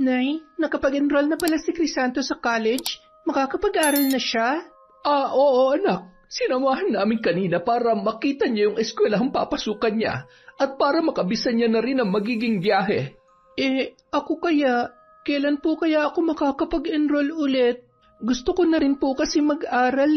Nay, nakapag-enroll na pala si Crisanto sa college. Makakapag-aral na siya? Oo anak. Sinamahan namin kanina para makita niya yung eskwelahang papasukan niya at para makabisan niya na rin ang magiging biyahe. Ako kaya, kailan po kaya ako makakapag-enroll ulit? Gusto ko na rin po kasi mag-aral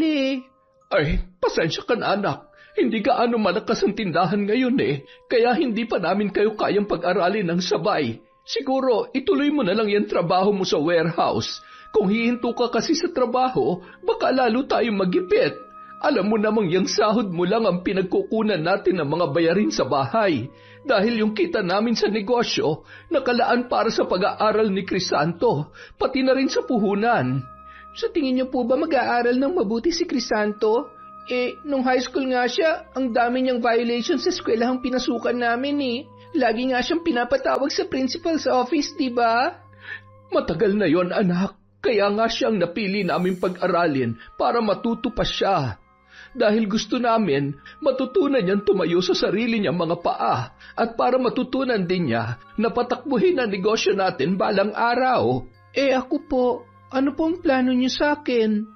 Ay, pasensya ka na anak. Hindi gaano malakas ang tindahan ngayon kaya hindi pa namin kayo kayang pag-aralin ng sabay. Siguro, ituloy mo na lang yung trabaho mo sa warehouse. Kung hihinto ka kasi sa trabaho, baka lalo tayong magipit. Alam mo namang yung sahod mo lang ang pinagkukunan natin ng mga bayarin sa bahay. Dahil yung kita namin sa negosyo, nakalaan para sa pag-aaral ni Crisanto, pati na rin sa puhunan. Sa tingin niyo po ba mag-aaral ng mabuti si Crisanto? Nung high school nga siya, ang dami niyang violations sa eskwelahang pinasukan namin Lagi nga siyang pinapatawag sa principal's office, di ba? Matagal na yon anak. Kaya nga siyang napili namin pag-aralin para matuto pa siya. Dahil gusto namin matutunan niyang tumayo sa sarili niyang mga paa at para matutunan din niya na patakbuhin ang negosyo natin balang araw. Ako po, ano pong plano niyo sa akin?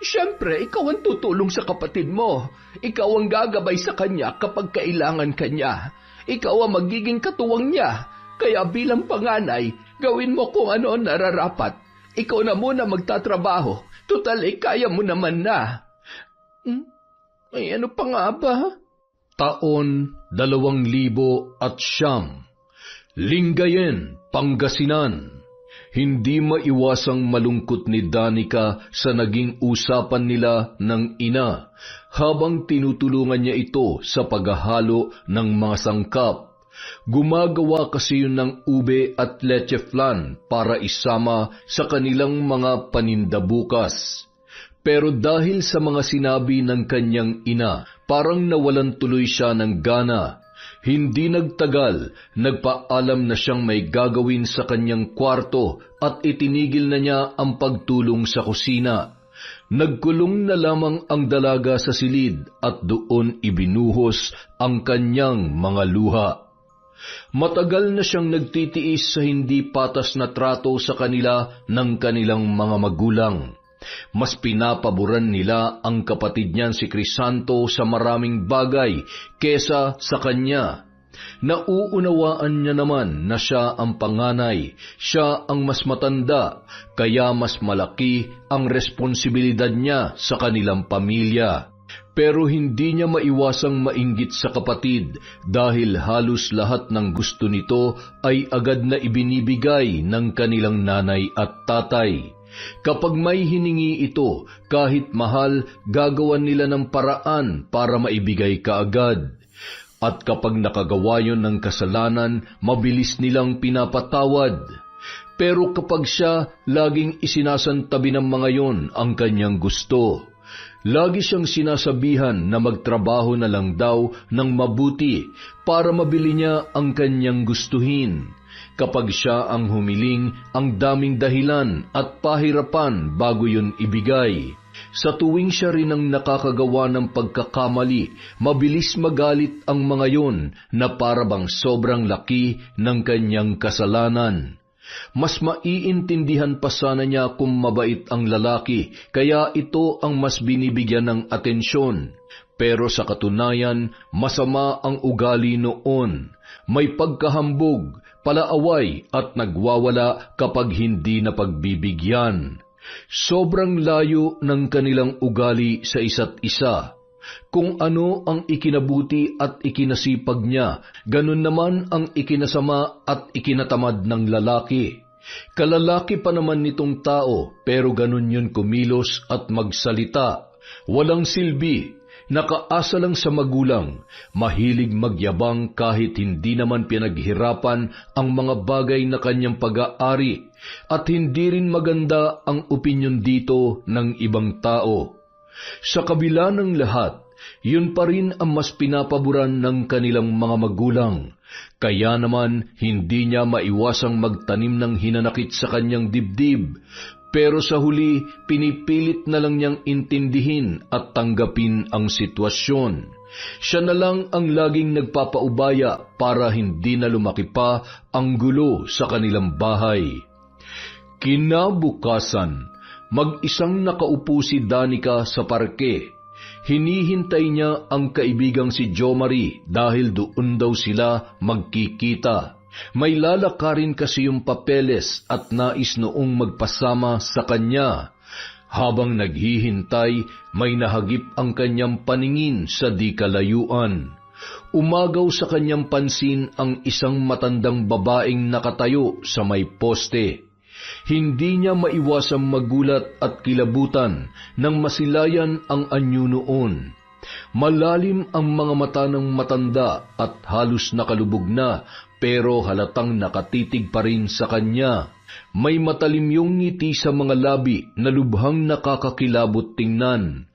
Siyempre, ikaw ang tutulong sa kapatid mo. Ikaw ang gagabay sa kanya kapag kailangan kanya. Ikaw ang magiging katuwang niya. Kaya bilang panganay, gawin mo kung ano ang nararapat. Ikaw na muna magtatrabaho. Tutal, kaya mo naman na. Ay, ano pa nga ba? Taon 2009, Lingayen, Pangasinan. Hindi maiwasang malungkot ni Danica sa naging usapan nila ng ina habang tinutulungan niya ito sa paghahalo ng mga sangkap. Gumagawa kasi yun ng ube at leche flan para isama sa kanilang mga paninda bukas. Pero dahil sa mga sinabi ng kanyang ina, parang nawalan tuloy siya ng gana. Hindi nagtagal, nagpaalam na siyang may gagawin sa kanyang kwarto at itinigil na niya ang pagtulong sa kusina. Nagkulong na lamang ang dalaga sa silid at doon ibinuhos ang kanyang mga luha. Matagal na siyang nagtitiis sa hindi patas na trato sa kanila ng kanilang mga magulang. Mas pinapaboran nila ang kapatid niyan si Crisanto sa maraming bagay kesa sa kanya. Nauunawaan niya naman na siya ang panganay, siya ang mas matanda, kaya mas malaki ang responsibilidad niya sa kanilang pamilya. Pero hindi niya maiwasang mainggit sa kapatid dahil halos lahat ng gusto nito ay agad na ibinibigay ng kanilang nanay at tatay. Kapag may hiningi ito, kahit mahal, gagawan nila ng paraan para maibigay kaagad. At kapag nakagawa yon ng kasalanan, mabilis nilang pinapatawad. Pero kapag siya, laging isinasantabi ng mga yon ang kanyang gusto. Lagi siyang sinasabihan na magtrabaho na lang daw ng mabuti para mabili niya ang kanyang gustuhin. Kapag siya ang humiling, ang daming dahilan at pahirapan bago yun ibigay. Sa tuwing siya rin ang nakakagawa ng pagkakamali, mabilis magalit ang mga yon na parabang sobrang laki ng kanyang kasalanan. Mas maiintindihan pa sana niya kung mabait ang lalaki, kaya ito ang mas binibigyan ng atensyon. Pero sa katunayan, masama ang ugali noon. May pagkahambog, palaaway at nagwawala kapag hindi na pagbibigyan. Sobrang layo ng kanilang ugali sa isa't isa. Kung ano ang ikinabuti at ikinasipag niya, ganun naman ang ikinasama at ikinatamad ng lalaki. Kalalaki pa naman nitong tao, pero ganun yun kumilos at magsalita. Walang silbi, nakaasa lang sa magulang, mahilig magyabang kahit hindi naman pinaghirapan ang mga bagay na kanyang pag-aari, at hindi rin maganda ang opinyon dito ng ibang tao. Sa kabila ng lahat, yun pa rin ang mas pinapaboran ng kanilang mga magulang. Kaya naman, hindi niya maiwasang magtanim ng hinanakit sa kanyang dibdib. Pero sa huli, pinipilit na lang niyang intindihin at tanggapin ang sitwasyon. Siya na lang ang laging nagpapaubaya para hindi na lumaki pa ang gulo sa kanilang bahay. Kinabukasan, mag-isang nakaupo si Danica sa parke. Hinihintay niya ang kaibigang si Jomari dahil doon daw sila magkikita. May lalakarin kasi yung papeles at nais noong magpasama sa kanya. Habang naghihintay, may nahagip ang kanyang paningin sa di kalayuan. Umagaw sa kanyang pansin ang isang matandang babaeng nakatayo sa may poste. Hindi niya maiwasang magulat at kilabutan nang masilayan ang anyo noon. Malalim ang mga mata ng matanda at halos nakalubog na, pero halatang nakatitig pa rin sa kanya. May matalim yung ngiti sa mga labi na lubhang nakakakilabot tingnan.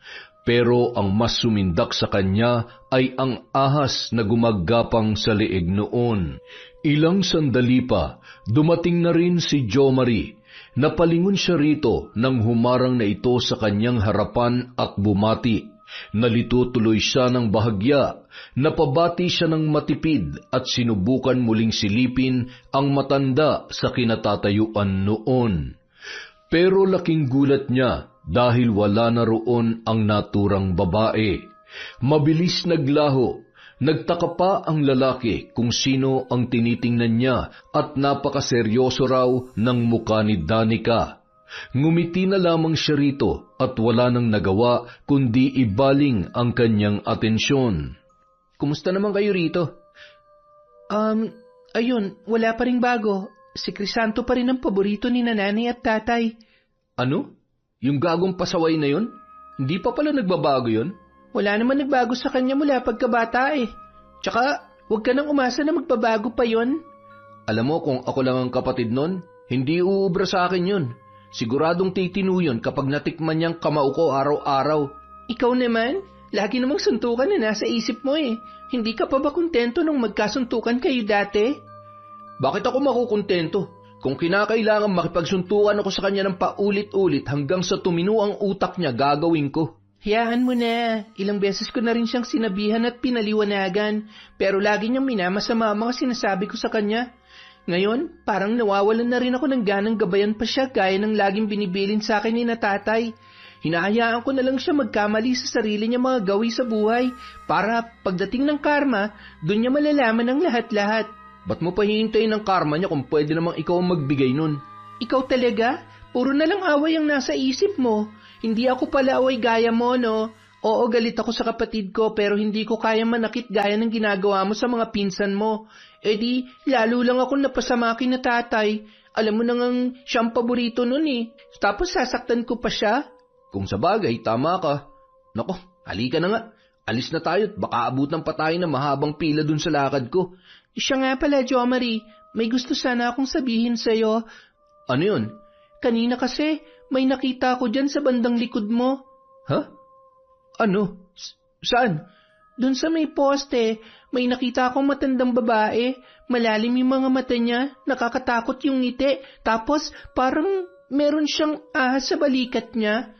Pero ang mas sumindak sa kanya ay ang ahas na gumagapang sa leeg noon. Ilang sandali pa, dumating na rin si Jomari. Napalingon siya rito nang humarang na ito sa kanyang harapan at bumati. Nalito tuloy siya ng bahagya. Napabati siya ng matipid at sinubukan muling silipin ang matanda sa kinatatayuan noon. Pero laking gulat niya dahil wala na roon ang naturang babae. Mabilis naglaho. Nagtaka pa ang lalaki kung sino ang tinitingnan niya at napakaseryoso raw ng mukha ni Danica. Ngumiti na lamang siya rito at wala nang nagawa kundi ibaling ang kanyang atensyon. Kumusta naman kayo rito? Ayun, wala pa ring bago. Si Crisanto pa rin ang paborito ni nanay at tatay. Ano? Yung gagong pasaway na yun? Hindi pa pala nagbabago yun? Wala naman nagbago sa kanya mula pagkabata eh. Tsaka, huwag ka nang umasa na magbabago pa yon. Alam mo, kung ako lang ang kapatid nun, hindi uubra sa akin yun. Siguradong titino yun kapag natikman niyang kamao ko araw-araw. Ikaw naman, lagi namang suntukan na nasa isip mo eh. Hindi ka pa ba kontento nung magkasuntukan kayo dati? Bakit ako makukontento? Kung kinakailangan makipagsuntukan ako sa kanya ng paulit-ulit hanggang sa tumino ang utak niya, gagawin ko. Hayaan mo na. Ilang beses ko na rin siyang sinabihan at pinaliwanagan, pero lagi niyang minamasama ang mga sinasabi ko sa kanya. Ngayon, parang nawawalan na rin ako ng ganang gabayan pa siya gaya ng laging binibilin sa akin ni na tatay. Hinahayaan ko na lang siya magkamali sa sarili niya mga gawi sa buhay para pagdating ng karma, doon niya malalaman ang lahat-lahat. Ba't mo pa hihintayin ng karma niya kung pwede namang ikaw ang magbigay nun? Ikaw talaga? Puro na lang away ang nasa isip mo. Hindi ako pala away gaya mo, no? Oo, galit ako sa kapatid ko pero hindi ko kaya manakit gaya ng ginagawa mo sa mga pinsan mo. E di, lalo lang ako napasama na tatay. Alam mo nang siyang paborito nun eh. Tapos sasaktan ko pa siya. Kung sa bagay, tama ka. Nako, halika na nga. Alis na tayo at baka abutan pa tayo ng mahabang pila dun sa lakad ko. Siya nga pala, Jomari. May gusto sana akong sabihin sa'yo. Ano yun? Kanina kasi, may nakita ko dyan sa bandang likod mo. Ha? Ano? Saan? Doon sa may poste, may nakita akong matandang babae. Malalim yung mga mata niya, nakakatakot yung ngiti. Tapos parang meron siyang ahas sa balikat niya.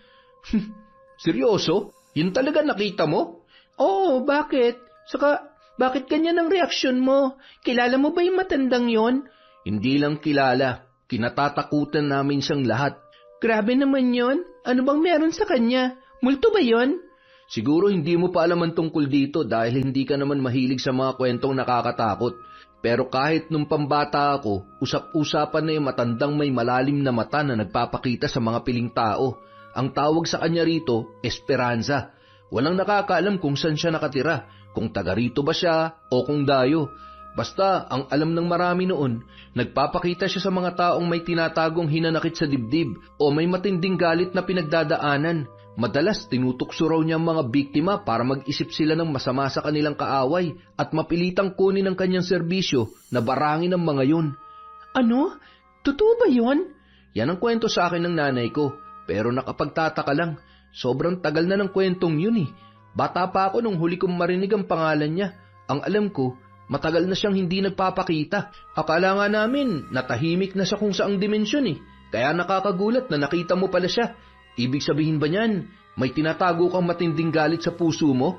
Seryoso? Yun talaga nakita mo? Oo, bakit? Saka, bakit ganyan ang reaksyon mo? Kilala mo ba yung matandang yon? Hindi lang kilala. Kinatatakutan namin siyang lahat. Grabe naman yon. Ano bang meron sa kanya? Multo ba yon? Siguro hindi mo pa alam ang tungkol dito dahil hindi ka naman mahilig sa mga kwentong nakakatakot. Pero kahit nung pambata ako, usap-usapan na yung matandang may malalim na mata na nagpapakita sa mga piling tao. Ang tawag sa kanya rito, Esperanza. Walang nakakaalam kung saan siya nakatira, kung taga rito ba siya o kung dayo. Basta, ang alam ng marami noon, nagpapakita siya sa mga taong may tinatagong hinanakit sa dibdib o may matinding galit na pinagdadaanan. Madalas tinutukso raw niya ang mga biktima para mag-isip sila ng masama sa kanilang kaaway at mapilitang kunin ang kanyang serbisyo na barangin ang mga yun. Ano? Totoo ba yun? Yan ang kwento sa akin ng nanay ko, pero nakapagtataka lang. Sobrang tagal na ng kwentong yun eh. Bata pa ako nung huli kong marinig ang pangalan niya. Ang alam ko, matagal na siyang hindi nagpapakita. Akala nga namin, natahimik na sa kung saang dimensyon eh. Kaya nakakagulat na nakita mo pala siya. Ibig sabihin ba niyan, may tinatago kang matinding galit sa puso mo?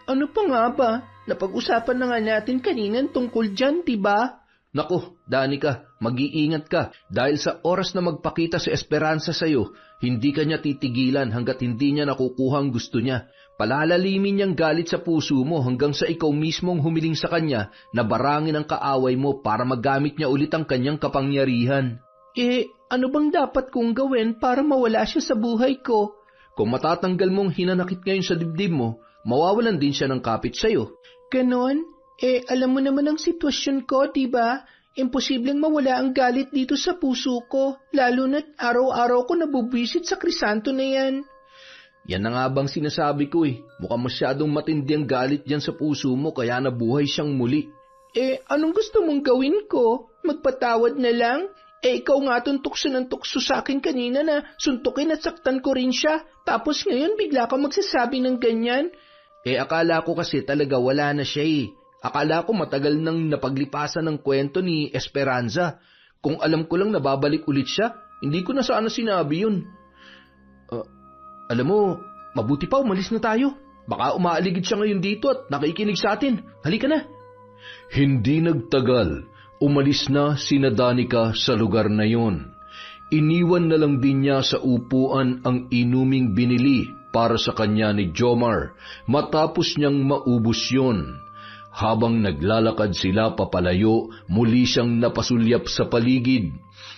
Ano pa nga ba? Napag-usapan na nga natin kanina tungkol dyan, diba? Naku, Danica, mag-iingat ka dahil sa oras na magpakita si Esperanza sa'yo, hindi ka niya titigilan hanggat hindi niya nakukuha ang gusto niya. Palalalimin niyang galit sa puso mo hanggang sa ikaw mismong humiling sa kanya na barangin ang kaaway mo para magamit niya ulit ang kanyang kapangyarihan. Ano bang dapat kong gawin para mawala siya sa buhay ko? Kung matatanggal mong hinanakit ngayon sa dibdib mo, mawawalan din siya ng kapit sa'yo. Ganon? Alam mo naman ang sitwasyon ko, diba? Imposibleng mawala ang galit dito sa puso ko, lalo na't araw-araw ko nabubwisit sa Crisanto na yan. Yan na nga bang sinasabi ko Mukhang masyadong matindi ang galit dyan sa puso mo kaya nabuhay siyang muli. Anong gusto mong gawin ko? Magpatawad na lang? Ikaw nga itong tukso ng tukso sa akin kanina na suntukin at saktan ko rin siya. Tapos ngayon bigla ka magsasabi ng ganyan? Akala ko kasi talaga wala na siya Akala ko matagal nang napaglipasan ng kwento ni Esperanza. Kung alam ko lang nababalik ulit siya, hindi ko na sana sinabi yun. Alam mo, mabuti pa umalis na tayo. Baka umaaligid siya ngayon dito at nakikinig sa atin. Halika na. Hindi nagtagal. Umalis na sina Danica sa lugar na yon. Iniwan na lang din niya sa upuan ang inuming binili para sa kanya ni Jomar matapos niyang maubos yon. Habang naglalakad sila papalayo, muli siyang napasulyap sa paligid.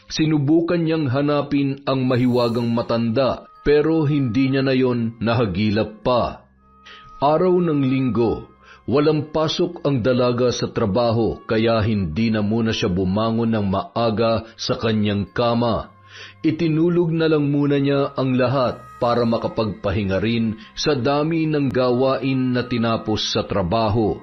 Sinubukan niyang hanapin ang mahiwagang matanda pero hindi niya na yon nahagilap pa. Araw ng linggo, walang pasok ang dalaga sa trabaho kaya hindi na muna siya bumangon ng maaga sa kanyang kama. Itinulog na lang muna niya ang lahat para makapagpahinga rin sa dami ng gawain na tinapos sa trabaho.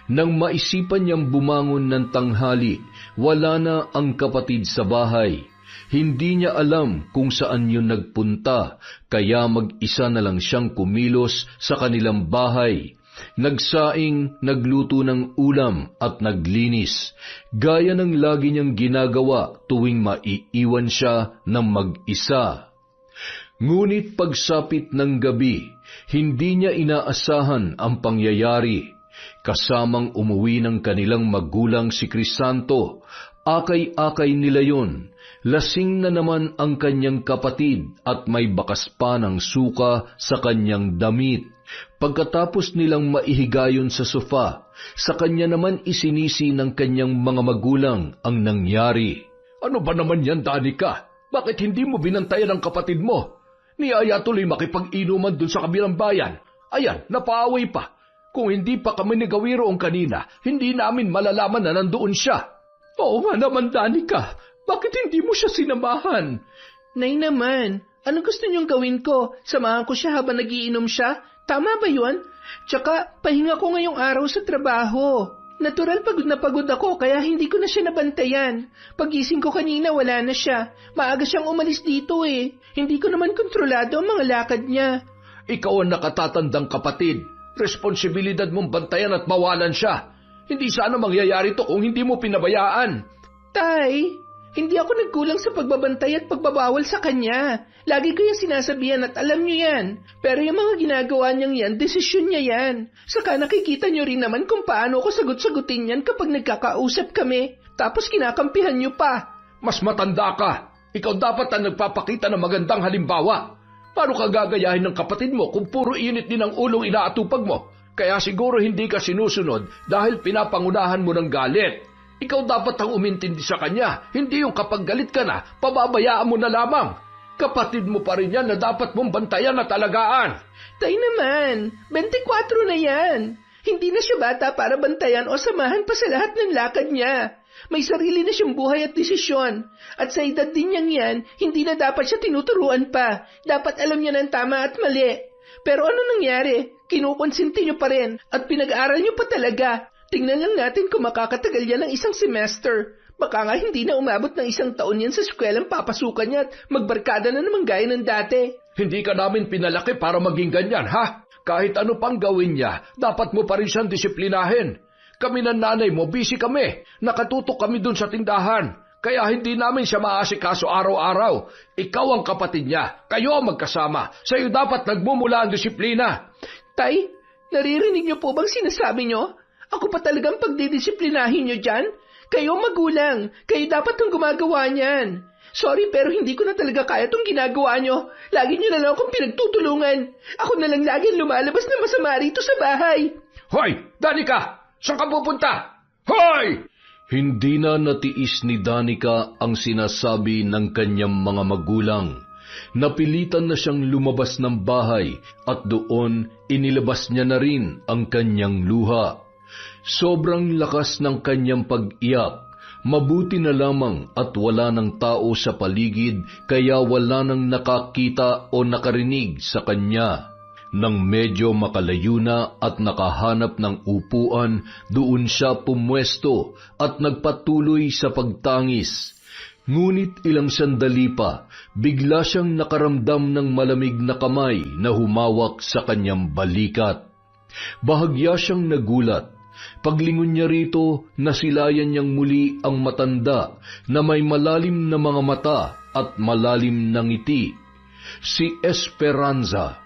Nang maisipan niyang bumangon ng tanghali, wala na ang kapatid sa bahay. Hindi niya alam kung saan yun nagpunta, kaya mag-isa na lang siyang kumilos sa kanilang bahay. Nagsaing, nagluto ng ulam at naglinis, gaya ng lagi niyang ginagawa tuwing maiiwan siya ng mag-isa. Ngunit pagsapit ng gabi, hindi niya inaasahan ang pangyayari. Kasamang umuwi ng kanilang magulang si Crisanto, akay-akay nila yon. Lasing na naman ang kanyang kapatid at may bakas pa ng suka sa kanyang damit. Pagkatapos nilang maihigayon sa sofa, sa kanya naman isinisi ng kanyang mga magulang ang nangyari. Ano ba naman yan, Danica? Bakit hindi mo binantayan ang kapatid mo? Niyaya tuloy makipag-inuman dun sa kabilang bayan. Ayan, napaaway pa. Kung hindi pa kami ni Gawiroong kanina, hindi namin malalaman na nandoon siya. Oo nga naman, Danica. Bakit hindi mo siya sinamahan? Nay naman, ano gusto niyong gawin ko? Samahan ko siya habang nagiinom siya? Tama ba yun? Tsaka, pahinga ko ngayong araw sa trabaho. Natural pagod na pagod ako kaya hindi ko na siya nabantayan. Pagising ko kanina wala na siya. Maaga siyang umalis dito Hindi ko naman kontrolado ang mga lakad niya. Ikaw ang nakatatandang kapatid. Responsibilidad mong bantayan at mawalan siya. Hindi sana mangyayari to kung hindi mo pinabayaan. Tay, hindi ako nagkulang sa pagbabantay at pagbabawal sa kanya. Lagi ko yung sinasabihan at alam niyo yan. Pero yung mga ginagawa niyang yan, desisyon niya yan. Saka nakikita niyo rin naman kung paano ko sagot-sagutin yan kapag nagkakausap kami. Tapos kinakampihan niyo pa. Mas matanda ka. Ikaw dapat ang nagpapakita ng magandang halimbawa. Paano ka gagayahin ng kapatid mo kung puro init din ang ulong inaatupag mo? Kaya siguro hindi ka sinusunod dahil pinapangunahan mo ng galit. Ikaw dapat ang umintindi sa kanya, hindi yung kapag galit ka na, pababayaan mo na lamang. Kapatid mo pa rin yan na dapat mong bantayan at alagaan. Tay naman, 24 na yan. Hindi na siya bata para bantayan o samahan pa sa lahat ng lakad niya. May sarili na siyang buhay at desisyon. At sa edad din niyang yan, hindi na dapat siya tinuturuan pa. Dapat alam niya ng tama at mali. Pero ano nangyari? Kinukonsinti niyo pa rin at pinag-aaral niyo pa talaga. Tingnan lang natin kung makakatagal yan ng isang semester. Baka nga hindi na umabot ng 1 taon yan sa eskwelang papasukan niya at magbarkada na naman gaya ng dati. Hindi ka namin pinalaki para maging ganyan, ha? Kahit ano pang gawin niya, dapat mo pa rin siyang disiplinahin. Kami ng nanay mo, busy kami. Nakatutok kami dun sa tindahan. Kaya hindi namin siya maasikaso araw-araw. Ikaw ang kapatid niya. Kayo ang magkasama. Sa'yo dapat nagmumula ang disiplina. Tay, naririnig niyo po bang sinasabi niyo? Ako pa talagang pagdidisiplinahin niyo dyan? Kayo magulang, kayo dapat ang gumagawa niyan. Sorry pero hindi ko na talaga kaya itong ginagawa nyo. Lagi nyo na lang akong pinagtutulungan. Ako na lang lagi lumalabas na masama rito sa bahay. Hoy! Danica! Saan ka pupunta? Hoy! Hindi na natiis ni Danica ang sinasabi ng kanyang mga magulang. Napilitan na siyang lumabas ng bahay at doon inilabas niya na rin ang kanyang luha. Sobrang lakas ng kanyang pag-iyak. Mabuti na lamang at wala ng tao sa paligid kaya wala nang nakakita o nakarinig sa kanya. Nang medyo makalayo na at nakahanap ng upuan, doon siya pumwesto at nagpatuloy sa pagtangis. Ngunit ilang sandali pa, bigla siyang nakaramdam ng malamig na kamay na humawak sa kanyang balikat. Bahagya siyang nagulat. Paglingon niya rito, nasilayan niyang muli ang matanda na may malalim na mga mata at malalim na ngiti. Si Esperanza.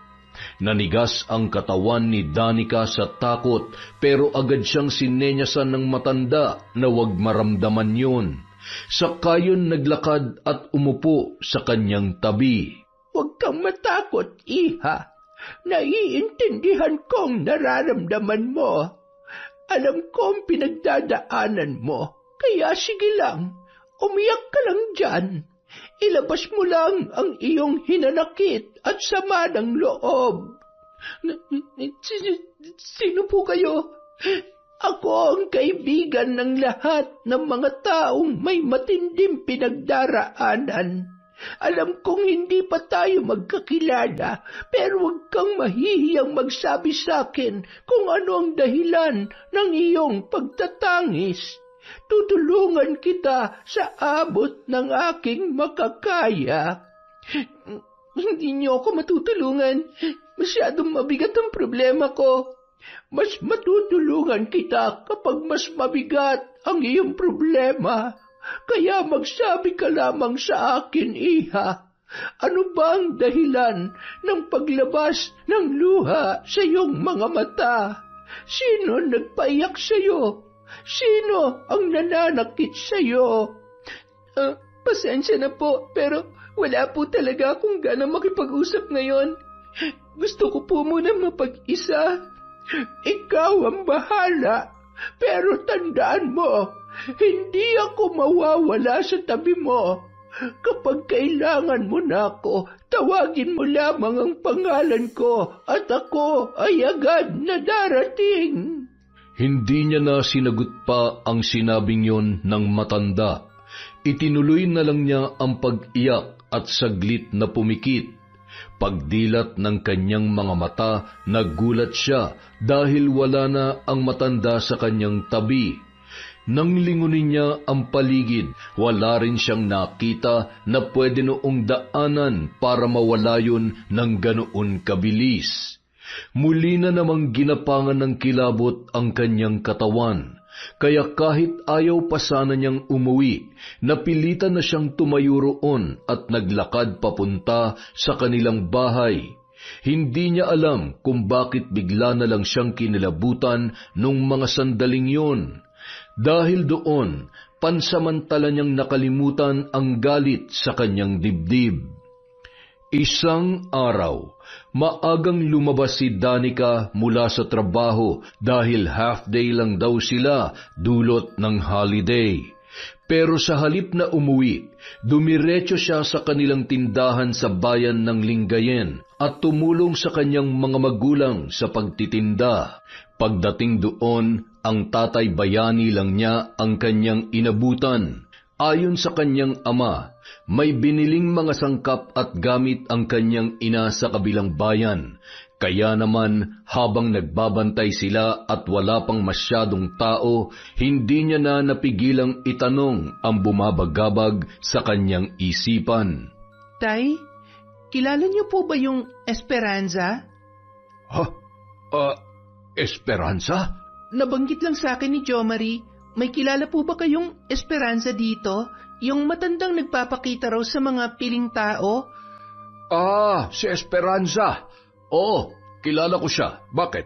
Nanigas ang katawan ni Danica sa takot pero agad siyang sinenyasan ng matanda na huwag maramdaman yun. Saka yun naglakad at umupo sa kanyang tabi. Huwag kang matakot, iha. Naiintindihan kong nararamdaman mo. Alam kong pinagdadaanan mo. Kaya sige lang, umiyak ka lang dyan. Ilabas mo lang ang iyong hinanakit at sama ng loob. Sino po kayo? Ako ang kaibigan ng lahat ng mga taong may matinding pinagdaraanan. Alam kong hindi pa tayo magkakilala, pero huwag kang mahihiyang magsabi sa akin kung ano ang dahilan ng iyong pagtatangis. Tutulungan kita sa abot ng aking makakaya. Hindi niyo ako matutulungan. Masyadong mabigat ang problema ko. Mas matutulungan kita kapag mas mabigat ang iyong problema. Kaya magsabi ka lamang sa akin, iha. Ano ba ang dahilan ng paglabas ng luha sa iyong mga mata? Sino nagpaiyak sa iyo? Sino ang nananakit sa iyo? Pasensya na po, pero wala po talaga akong ganang makipag-usap ngayon. Gusto ko po muna mapag-isa. Ikaw ang bahala, pero tandaan mo, hindi ako mawawala sa tabi mo. Kapag kailangan mo na ako, tawagin mo lamang ang pangalan ko at ako ay agad na darating. Hindi niya na sinagot pa ang sinabing yon ng matanda. Itinuloy na lang niya ang pag-iyak at saglit na pumikit. Pagdilat ng kanyang mga mata, nagulat siya dahil wala na ang matanda sa kanyang tabi. Nang lingunin niya ang paligid, wala rin siyang nakita na pwede noong daanan para mawala yun ng ganoon kabilis. Muli na namang ginapangan ng kilabot ang kanyang katawan, kaya kahit ayaw pa sana niyang umuwi, napilitan na siyang tumayo roon at naglakad papunta sa kanilang bahay. Hindi niya alam kung bakit bigla na lang siyang kinilabutan nung mga sandaling yun. Dahil doon, pansamantala niyang nakalimutan ang galit sa kanyang dibdib. Isang araw, maagang lumabas si Danica mula sa trabaho dahil half-day lang daw sila dulot ng holiday. Pero sa halip na umuwi, dumiretso siya sa kanilang tindahan sa bayan ng Lingayen at tumulong sa kanyang mga magulang sa pagtitinda. Pagdating doon, ang tatay bayani lang niya ang kanyang inabutan. Ayon sa kanyang ama, may biniling mga sangkap at gamit ang kanyang ina sa kabilang bayan. Kaya naman, habang nagbabantay sila at wala pang masyadong tao, hindi niya na napigilang itanong ang bumabagabag sa kanyang isipan. Tay, kilala niyo po ba yung Esperanza? Esperanza? Nabanggit lang sa akin ni Jo Marie. May kilala po ba kayong Esperanza dito? Yung matandang nagpapakita raw sa mga piling tao? Si Esperanza. Oo, kilala ko siya. Bakit?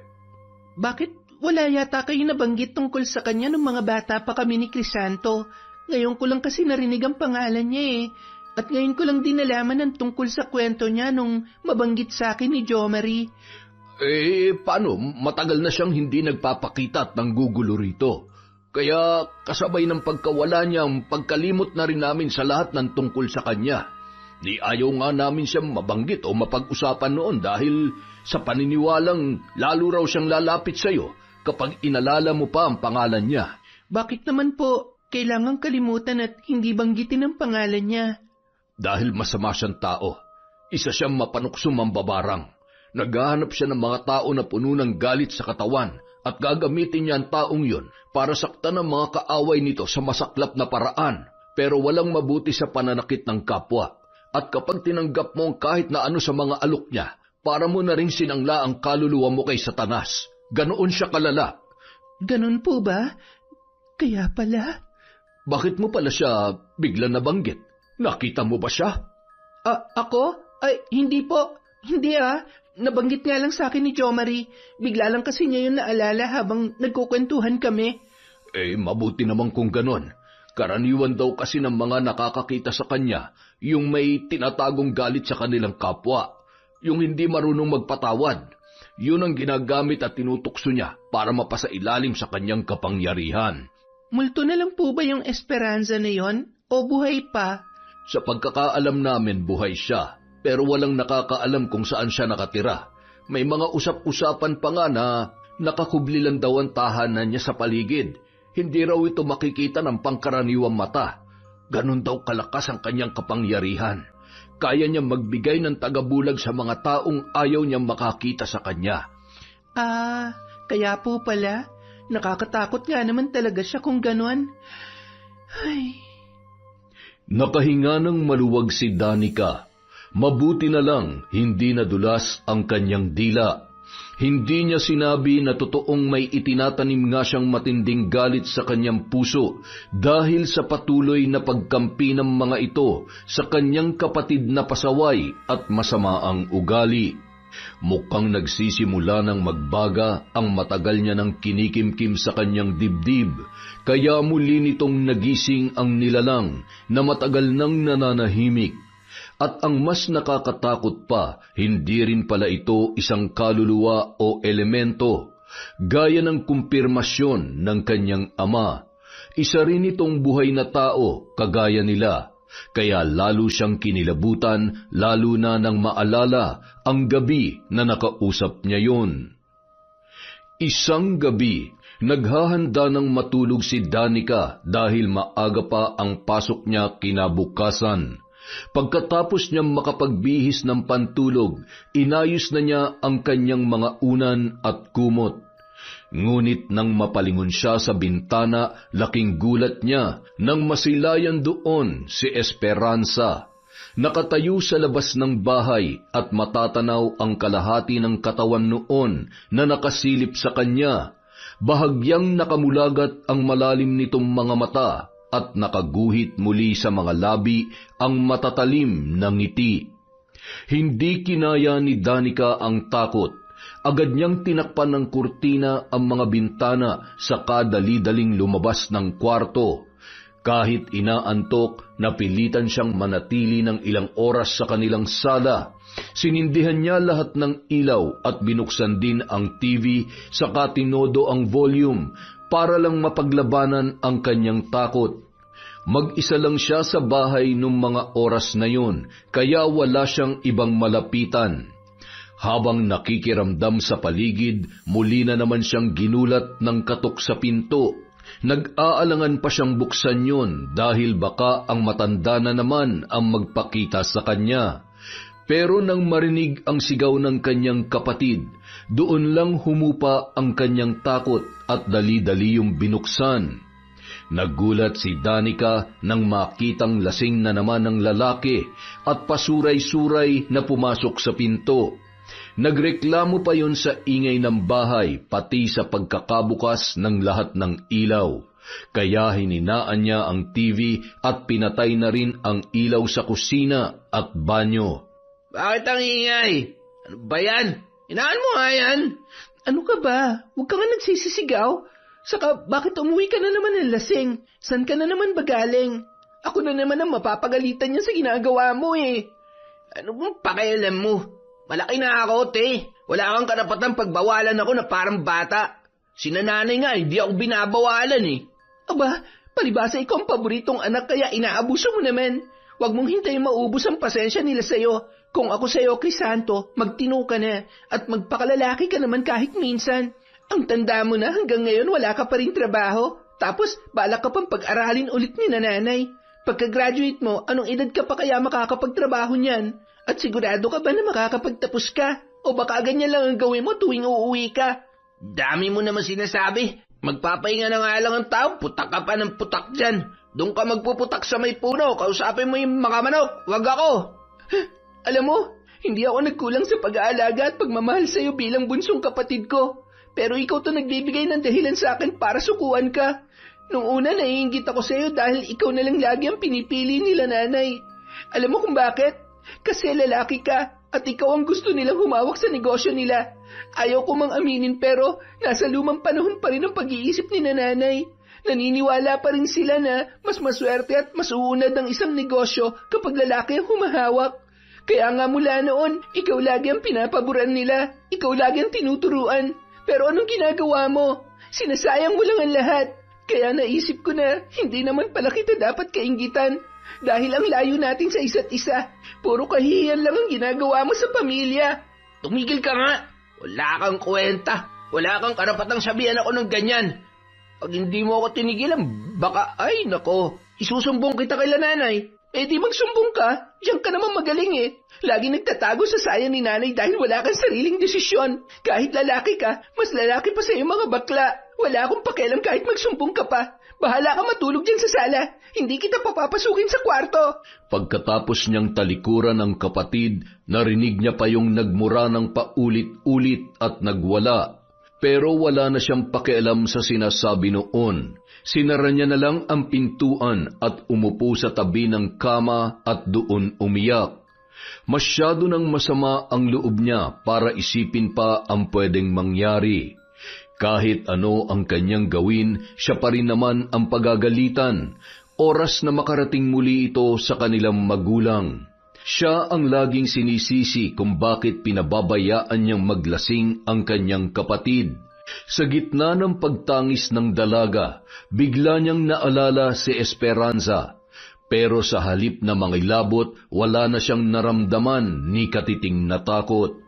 Bakit wala yata kayo nabanggit tungkol sa kanya nung mga bata pa kami ni Crisanto. Ngayon ko lang kasi narinig ang pangalan niya eh. At ngayon ko lang din nalaman ang tungkol sa kwento niya nung mabanggit sa akin ni Jomari. Paano? Matagal na siyang hindi nagpapakita at nanggugulo rito. Kaya kasabay ng pagkawala niya, pagkalimot na rin namin sa lahat ng tungkol sa kanya. Di ayaw nga namin siyang mabanggit o mapag-usapan noon dahil sa paniniwalang lalo raw siyang lalapit sa iyo kapag inalala mo pa ang pangalan niya. Bakit naman po kailangang kalimutan at hindi banggitin ang pangalan niya? Dahil masama siyang tao. Isa siyang mapanukso mambabarang. Naghahanap siya ng mga tao na puno ng galit sa katawan at gagamitin niya ang taong yun para saktan ang mga kaaway nito sa masaklap na paraan, pero walang mabuti sa pananakit ng kapwa. At kapag tinanggap mo kahit na ano sa mga alok niya, para mo na rin sinangla ang kaluluwa mo kay Satanas. Ganoon siya kalala. Ganon po ba? Kaya pala. Bakit mo pala siya bigla nabanggit? Nakita mo ba siya? Ako? Ay, hindi po. Hindi Nabanggit nga lang sa akin ni Jomari. Bigla lang kasi niya yun naalala habang nagkukwentuhan kami. Mabuti naman kung ganon. Karaniwan daw kasi ng mga nakakakita sa kanya yung may tinatagong galit sa kanilang kapwa. Yung hindi marunong magpatawad. Yun ang ginagamit at tinutukso niya para mapasailalim sa kanyang kapangyarihan. Multo na lang po ba yung Esperanza na yon? O buhay pa? Sa pagkakaalam namin, buhay siya. Pero walang nakakaalam kung saan siya nakatira. May mga usap-usapan pa nga na nakakubli lang daw ang tahanan niya sa paligid. Hindi raw ito makikita ng pangkaraniwang mata. Ganon daw kalakas ang kanyang kapangyarihan. Kaya niya magbigay ng tagabulag sa mga taong ayaw niyang makakita sa kanya. Kaya po pala. Nakakatakot nga naman talaga siya kung ganon. Ay. Nakahinga ng maluwag si Danica. Mabuti na lang hindi nadulas ang kanyang dila. Hindi niya sinabi na totoong may itinatanim nga siyang matinding galit sa kanyang puso dahil sa patuloy na pagkampi ng mga ito sa kanyang kapatid na pasaway at masamaang ugali. Mukhang nagsisimula ng magbaga ang matagal niya ng kinikimkim sa kanyang dibdib, kaya muli nitong nagising ang nilalang na matagal nang nananahimik. At ang mas nakakatakot pa, hindi rin pala ito isang kaluluwa o elemento, gaya ng kumpirmasyon ng kanyang ama. Isa rin itong buhay na tao, kagaya nila, kaya lalo siyang kinilabutan, lalo na nang maalala ang gabi na nakausap niya yon. Isang gabi, naghahanda ng matulog si Danica dahil maaga pa ang pasok niya kinabukasan. Pagkatapos niyang makapagbihis ng pantulog, inayos na niya ang kanyang mga unan at kumot. Ngunit nang mapalingon siya sa bintana, laking gulat niya nang masilayan doon si Esperanza. Nakatayo sa labas ng bahay at matatanaw ang kalahati ng katawan noon na nakasilip sa kanya. Bahagyang nakamulagat ang malalim nitong mga mata at nakaguhit muli sa mga labi ang matatalim na ngiti. Hindi kinaya ni Danica ang takot. Agad niyang tinakpan ng kurtina ang mga bintana saka dali-daling lumabas ng kwarto. Kahit inaantok, napilitan siyang manatili ng ilang oras sa kanilang sala. Sinindihan niya lahat ng ilaw at binuksan din ang TV saka tinodo ang volume para lang mapaglabanan ang kanyang takot. Mag-isa lang siya sa bahay nung mga oras na yun, kaya wala siyang ibang malapitan. Habang nakikiramdam sa paligid, muli na naman siyang ginulat ng katok sa pinto. Nag-aalangan pa siyang buksan yun dahil baka ang matanda na naman ang magpakita sa kanya. Pero nang marinig ang sigaw ng kanyang kapatid, doon lang humupa ang kanyang takot at dali-dali yung binuksan. Nagulat si Danica nang makitang lasing na naman ng lalaki at pasuray-suray na pumasok sa pinto. Nagreklamo pa yon sa ingay ng bahay pati sa pagkakabukas ng lahat ng ilaw. Kaya hininaan niya ang TV at pinatay na rin ang ilaw sa kusina at banyo. Bakit ang ingay? Ano ba yan? Inaan mo nga yan? Ano ka ba? Huwag ka nga nagsisisigaw. Saka bakit umuwi ka na naman ng lasing? San ka na naman ba galing? Ako na naman ang mapapagalitan niya sa ginagawa mo eh. Ano bang pakialam mo? Malaki na ako, te. Wala kang karapatang pagbawalan ako na parang bata. Sinananay nga, hindi ako binabawalan eh. Aba, palibasa ikaw ang paboritong anak kaya inaabuso mo naman. Huwag mong hintayin maubos ang pasensya nila sa'yo. Kung ako sa'yo, Crisanto, magtino ka na at magpakalalaki ka naman kahit minsan. Ang tanda mo na hanggang ngayon wala ka pa rin trabaho. Tapos balak ka pang pag-aralin ulit ni nanay. Pagka-graduate mo, anong edad ka pa kaya makakapagtrabaho niyan? At sigurado ka ba na makakapagtapos ka? O baka ganyan lang ang gawin mo tuwing uuwi ka? Dami mo naman sinasabi. Magpapahinga na nga lang ang tao, putak ka pa ng putak dyan. Doon ka magpuputak sa may puno, kausapin mo yung mga manok, wag ako. Alam mo, hindi ako nagkulang sa pag-aalaga at pagmamahal sa'yo bilang bunsong kapatid ko. Pero ikaw to nagbibigay ng dahilan sa akin para sukuan ka. Nung una naiinggit ako sa'yo dahil ikaw na lang lagi ang pinipili nila nanay. Alam mo kung bakit? Kasi lalaki ka at ikaw ang gusto nilang humawak sa negosyo nila. Ayaw ko mang aminin pero nasa lumang panahon pa rin ang pag-iisip ni nanay. Naniniwala pa rin sila na mas maswerte at mas uunad ang isang negosyo kapag lalaki ang humahawak. Kaya nga mula noon, ikaw lagi ang pinapaboran nila. Ikaw lagi ang tinuturuan. Pero anong ginagawa mo? Sinasayang mo lang ang lahat. Kaya naisip ko na hindi naman pala kita dapat kainggitan. Dahil ang layo natin sa isa't isa. Puro kahihiyan lang ang ginagawa mo sa pamilya. Tumigil ka nga. Wala kang kwenta. Wala kang karapatang sabihan ako ng ganyan. Pag hindi mo ako tinigilan, baka, ay nako, isusumbong kita kay nanay. Eh di magsumbong ka, diyan ka naman magaling eh. Lagi nagtatago sa saya ni nanay dahil wala kang sariling desisyon. Kahit lalaki ka, mas lalaki pa sa iyo mga bakla. Wala akong pakialam kahit magsumbong ka pa. Bahala ka matulog dyan sa sala. Hindi kita papapasukin sa kwarto. Pagkatapos niyang talikuran ng kapatid, narinig niya pa yung nagmura ng paulit-ulit at nagwala. Pero wala na siyang pakialam sa sinasabi noon. Sinara niya na lang ang pintuan at umupo sa tabi ng kama at doon umiyak. Masyado nang masama ang loob niya para isipin pa ang pwedeng mangyari. Kahit ano ang kanyang gawin, siya pa rin naman ang pagagalitan. Oras na makarating muli ito sa kanilang magulang. Siya ang laging sinisisi kung bakit pinababayaan niyang maglasing ang kanyang kapatid. Sa gitna ng pagtangis ng dalaga, bigla niyang naalala si Esperanza. Pero sa halip na mangilabot, wala na siyang naramdaman ni katiting na takot.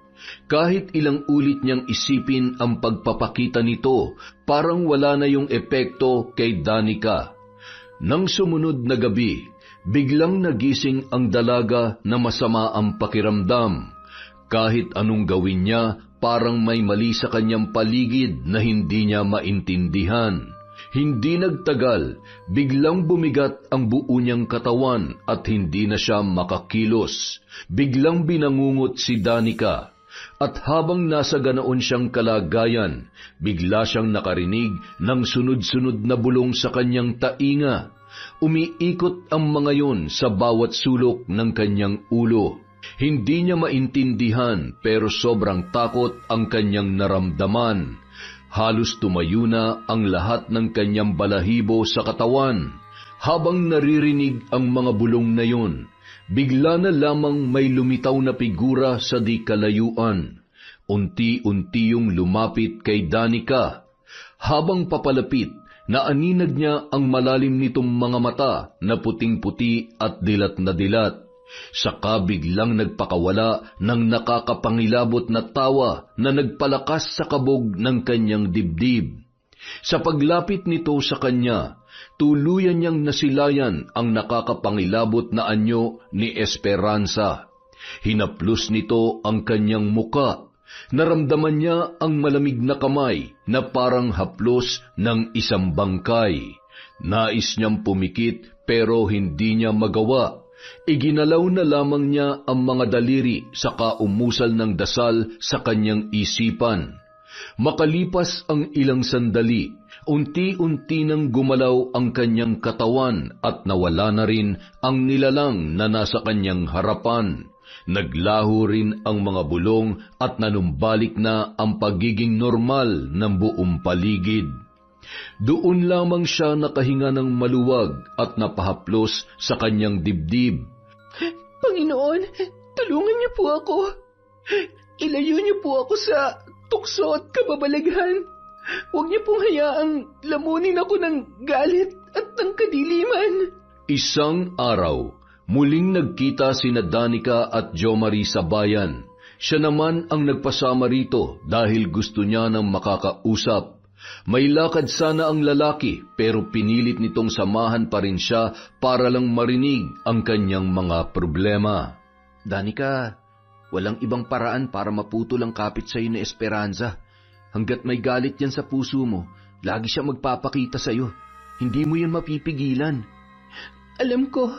Kahit ilang ulit niyang isipin ang pagpapakita nito, parang wala na yung epekto kay Danica. Nang sumunod na gabi, biglang nagising ang dalaga na masama ang pakiramdam. Kahit anong gawin niya, parang may mali sa kanyang paligid na hindi niya maintindihan. Hindi nagtagal, biglang bumigat ang buo niyang katawan at hindi na siya makakilos. Biglang binangungot si Danica. At habang nasa ganoon siyang kalagayan, bigla siyang nakarinig ng sunod-sunod na bulong sa kanyang tainga. Umiikot ang mga yun sa bawat sulok ng kanyang ulo. Hindi niya maintindihan pero sobrang takot ang kanyang naramdaman. Halos tumayo na ang lahat ng kanyang balahibo sa katawan. Habang naririnig ang mga bulong na yun, bigla na lamang may lumitaw na figura sa di kalayuan. Unti-unti yung lumapit kay Danica. Habang papalapit, naaninag niya ang malalim nitong mga mata na puting-puti at dilat na dilat. Saka biglang nagpakawala ng nakakapangilabot na tawa na nagpalakas sa kabog ng kanyang dibdib. Sa paglapit nito sa kanya, tuluyan niyang nasilayan ang nakakapangilabot na anyo ni Esperanza. Hinaplos nito ang kanyang muka. Naramdaman niya ang malamig na kamay na parang haplos ng isang bangkay. Nais niyang pumikit pero hindi niya magawa. Iginalaw na lamang niya ang mga daliri saka umusal ng dasal sa kanyang isipan. Makalipas ang ilang sandali, unti-unti nang gumalaw ang kanyang katawan at nawala na rin ang nilalang na nasa kanyang harapan. Naglaho rin ang mga bulong at nanumbalik na ang pagiging normal ng buong paligid. Doon lamang siya nakahinga ng maluwag at napahaplos sa kanyang dibdib. Panginoon, tulungan niyo po ako. Ilayo niyo po ako sa tukso at kababalaghan. Huwag niyo pong hayaang lamunin ako ng galit at ng kadiliman. Isang araw, muling nagkita sina Danica at Jomari sa bayan. Siya naman ang nagpasama rito dahil gusto niya ng makakausap. May lakad sana ang lalaki pero pinilit nitong samahan pa rin siya para lang marinig ang kanyang mga problema. Danica, walang ibang paraan para maputol ang kapit sa iyo ni Esperanza. Hanggat may galit yan sa puso mo, lagi siya magpapakita sa iyo. Hindi mo yan mapipigilan. Alam ko,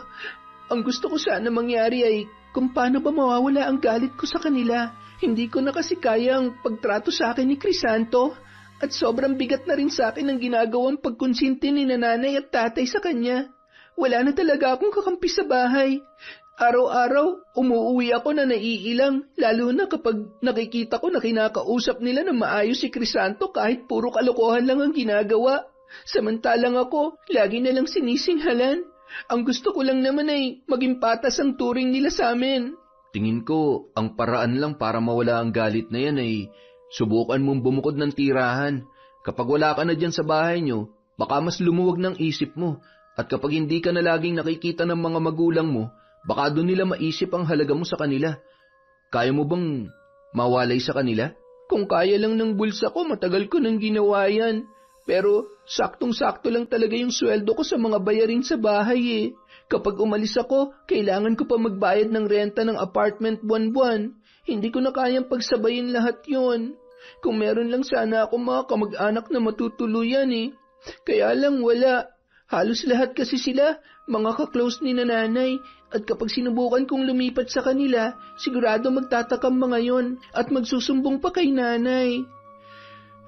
ang gusto ko sana mangyari ay kung paano ba mawawala ang galit ko sa kanila. Hindi ko na kasi kaya ang pagtrato sa akin ni Crisanto at sobrang bigat na rin sa akin ang ginagawang pagkonsinti ni nanay at tatay sa kanya. Wala na talaga akong kakampi sa bahay. Araw-araw, umuuwi ako na naiilang, lalo na kapag nakikita ko na kinakausap nila na maayos si Crisanto kahit puro kalokohan lang ang ginagawa. Samantalang ako, lagi na lang sinisinghalan. Ang gusto ko lang naman ay maging patas ang turing nila sa amin. Tingin ko, ang paraan lang para mawala ang galit na yan ay subukan mong bumukod ng tirahan. Kapag wala ka na dyan sa bahay nyo, baka mas lumuwag ng isip mo. At kapag hindi ka na laging nakikita ng mga magulang mo, baka doon nila maisip ang halaga mo sa kanila. Kaya mo bang mawalay sa kanila? Kung kaya lang ng bulsa ko, matagal ko nang ginawa yan. Pero saktong-sakto lang talaga yung sweldo ko sa mga bayarin sa bahay eh. Kapag umalis ako, kailangan ko pa magbayad ng renta ng apartment buwan-buwan. Hindi ko na kayang pagsabayin lahat yon. Kung meron lang sana ako mga kamag-anak na matutuluyan eh. Kaya lang wala. Halos lahat kasi sila, mga ka-close ni nanay. At kapag sinubukan kong lumipat sa kanila, sigurado magtatakam mga yon at magsusumbong pa kay nanay.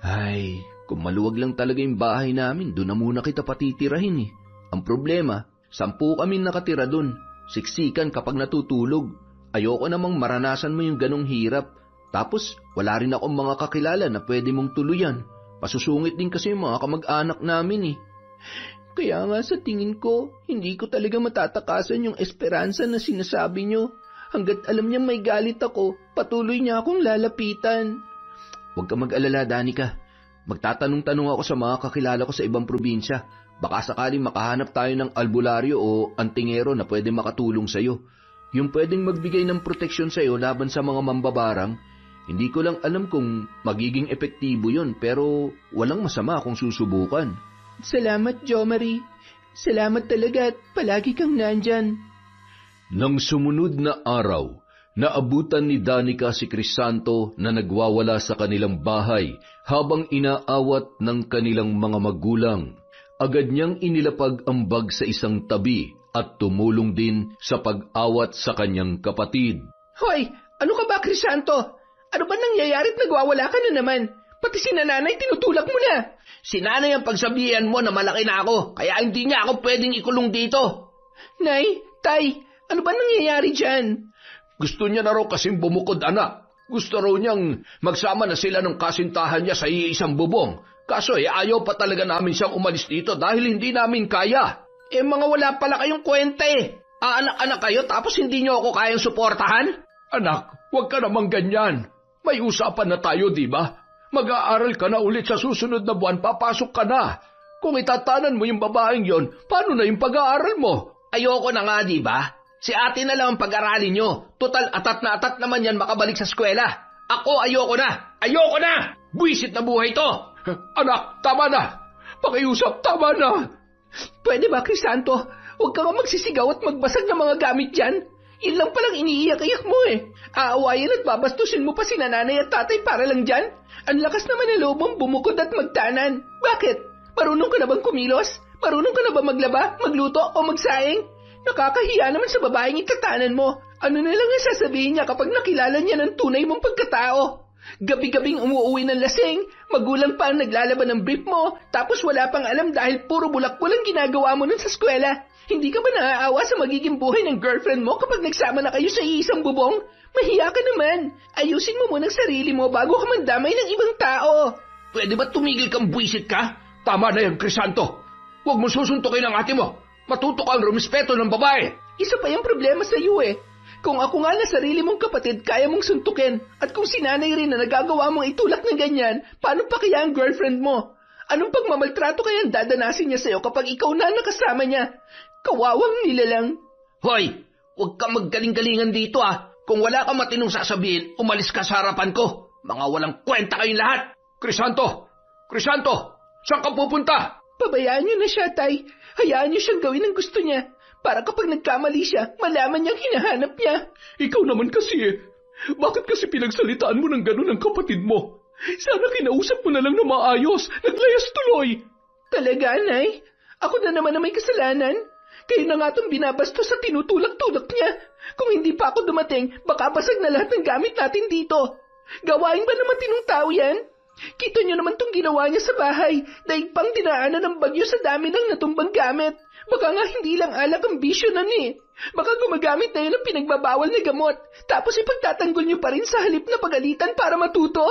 Ay, kung maluwag lang talaga yung bahay namin, doon na muna kita patitirahin eh. Ang problema, 10 kami nakatira doon. Siksikan kapag natutulog. Ayoko namang maranasan mo yung ganong hirap. Tapos, wala rin akong mga kakilala na pwede mong tuluyan. Pasusungit din kasi yung mga kamag-anak namin eh. Kaya nga sa tingin ko, hindi ko talaga matatakasan yung esperansa na sinasabi nyo. Hanggat alam niya may galit ako, patuloy niya akong lalapitan. Huwag ka mag-alala, Danica. Magtatanong-tanong ako sa mga kakilala ko sa ibang probinsya. Baka sakaling makahanap tayo ng albularyo o antingero na pwede makatulong sa'yo. Yung pwedeng magbigay ng proteksyon sa'yo laban sa mga mambabarang. Hindi ko lang alam kung magiging epektibo yun, pero walang masama kung susubukan. Salamat, Jomari. Salamat talaga at palagi kang nandyan. Nang sumunod na araw, naabutan ni Danica si Crisanto na nagwawala sa kanilang bahay habang inaawat ng kanilang mga magulang. Agad niyang inilapag ang bag sa isang tabi at tumulong din sa pag-awat sa kanyang kapatid. Hoy! Ano ka ba, Crisanto? Ano ba nangyayari't nagwawala ka na naman? Pati si nanay tinutulak mo na. Si nanay ang pagsabihan mo na malaki na ako, kaya hindi niya ako pwedeng ikulong dito. Nay, tay, ano ba nangyayari dyan? Gusto niya na raw kasing bumukod, anak. Gusto raw niyang magsama na sila ng kasintahan niya sa iisang bubong. Kaso ayaw pa talaga namin siyang umalis dito dahil hindi namin kaya. Mga wala pala kayong kwenta eh. Anak-anak kayo tapos hindi niyo ako kayang suportahan? Anak, huwag ka namang ganyan. May usapan na tayo, di ba? Mag-aaral ka na ulit sa susunod na buwan, papasok ka na. Kung itatanan mo yung babaeng yon, paano na yung pag-aaral mo? Ayoko na nga, di ba? Si ate na lang ang pag-aralin nyo. Total, atat na atat naman yan makabalik sa eskwela. Ako, ayoko na! Ayoko na! Buwisit na buhay to! Anak, tama na! Pakiusap, tama na! Pwede ba, Crisanto? Huwag ka nga magsisigaw at magbasag ng mga gamit dyan. Yun lang palang iniiyak-iyak mo eh. Aawayan at babastusin mo pa si nanay at tatay para lang dyan. Ang lakas naman ng loob mong bumukod at magtanan. Bakit? Marunong ka na bang kumilos? Marunong ka na ba maglaba, magluto o magsaing? Nakakahiya naman sa babaeng itatanan mo. Ano na lang ang sasabihin niya kapag nakilala niya ng tunay mong pagkatao? Gabi-gabing umuwi ng lasing, magulang pa ang naglalaban ng brief mo, tapos wala pang alam dahil puro bulak-bul ang ginagawa mo nun sa eskwela. Hindi ka ba naaawa sa magiging buhay ng girlfriend mo kapag nagsama na kayo sa iisang bubong? Mahiya ka naman. Ayusin mo muna ang sarili mo bago ka mandamay ng ibang tao. Pwede ba tumigil kang buwisit ka? Tama na yan, Crisanto. Huwag mo susuntukin ang ate mo. Matuto kang rumispeto ng babae. Isa pa yung problema sa iyo eh. Kung ako nga na sarili mong kapatid, kaya mong suntukin. At kung sinanay rin na nagagawa mong itulak ng ganyan, paano pa kaya ang girlfriend mo? Anong pagmamaltrato kaya dadanasin niya sa'yo kapag ikaw na nakasama niya? Kawawang nilalang. Hoy, huwag kang maggaling-galingan dito ah. Kung wala kang matinong sasabihin, umalis ka sa harapan ko. Mga walang kwenta kayong lahat. Crisanto! Crisanto! Saan ka pupunta? Pabayaan niyo na siya, Tay. Hayaan niyo siyang gawin ang gusto niya. Para kapag nagkamali siya, malaman niyang hinahanap niya. Ikaw naman kasi eh. Bakit kasi pinagsalitaan mo ng gano'n ang kapatid mo? Sana kinausap mo na lang na maayos. Naglayas tuloy. Talaga, Nay? Ako na naman na may kasalanan. Kayo na nga itong binabastos sa tinutulak-tulak niya. Kung hindi pa ako dumating, baka basag na lahat ng gamit natin dito. Gawain ba naman tinong tao yan? Kita niyo naman itong ginawa niya sa bahay. Daig pang dinaanan ng bagyo sa dami ng natumbang gamit. Baka nga hindi lang alak ang bisyo nun eh. Baka gumagamit na yun ng pinagbabawal na gamot. Tapos ipagtatanggol niyo pa rin sa halip na pagalitan para matuto.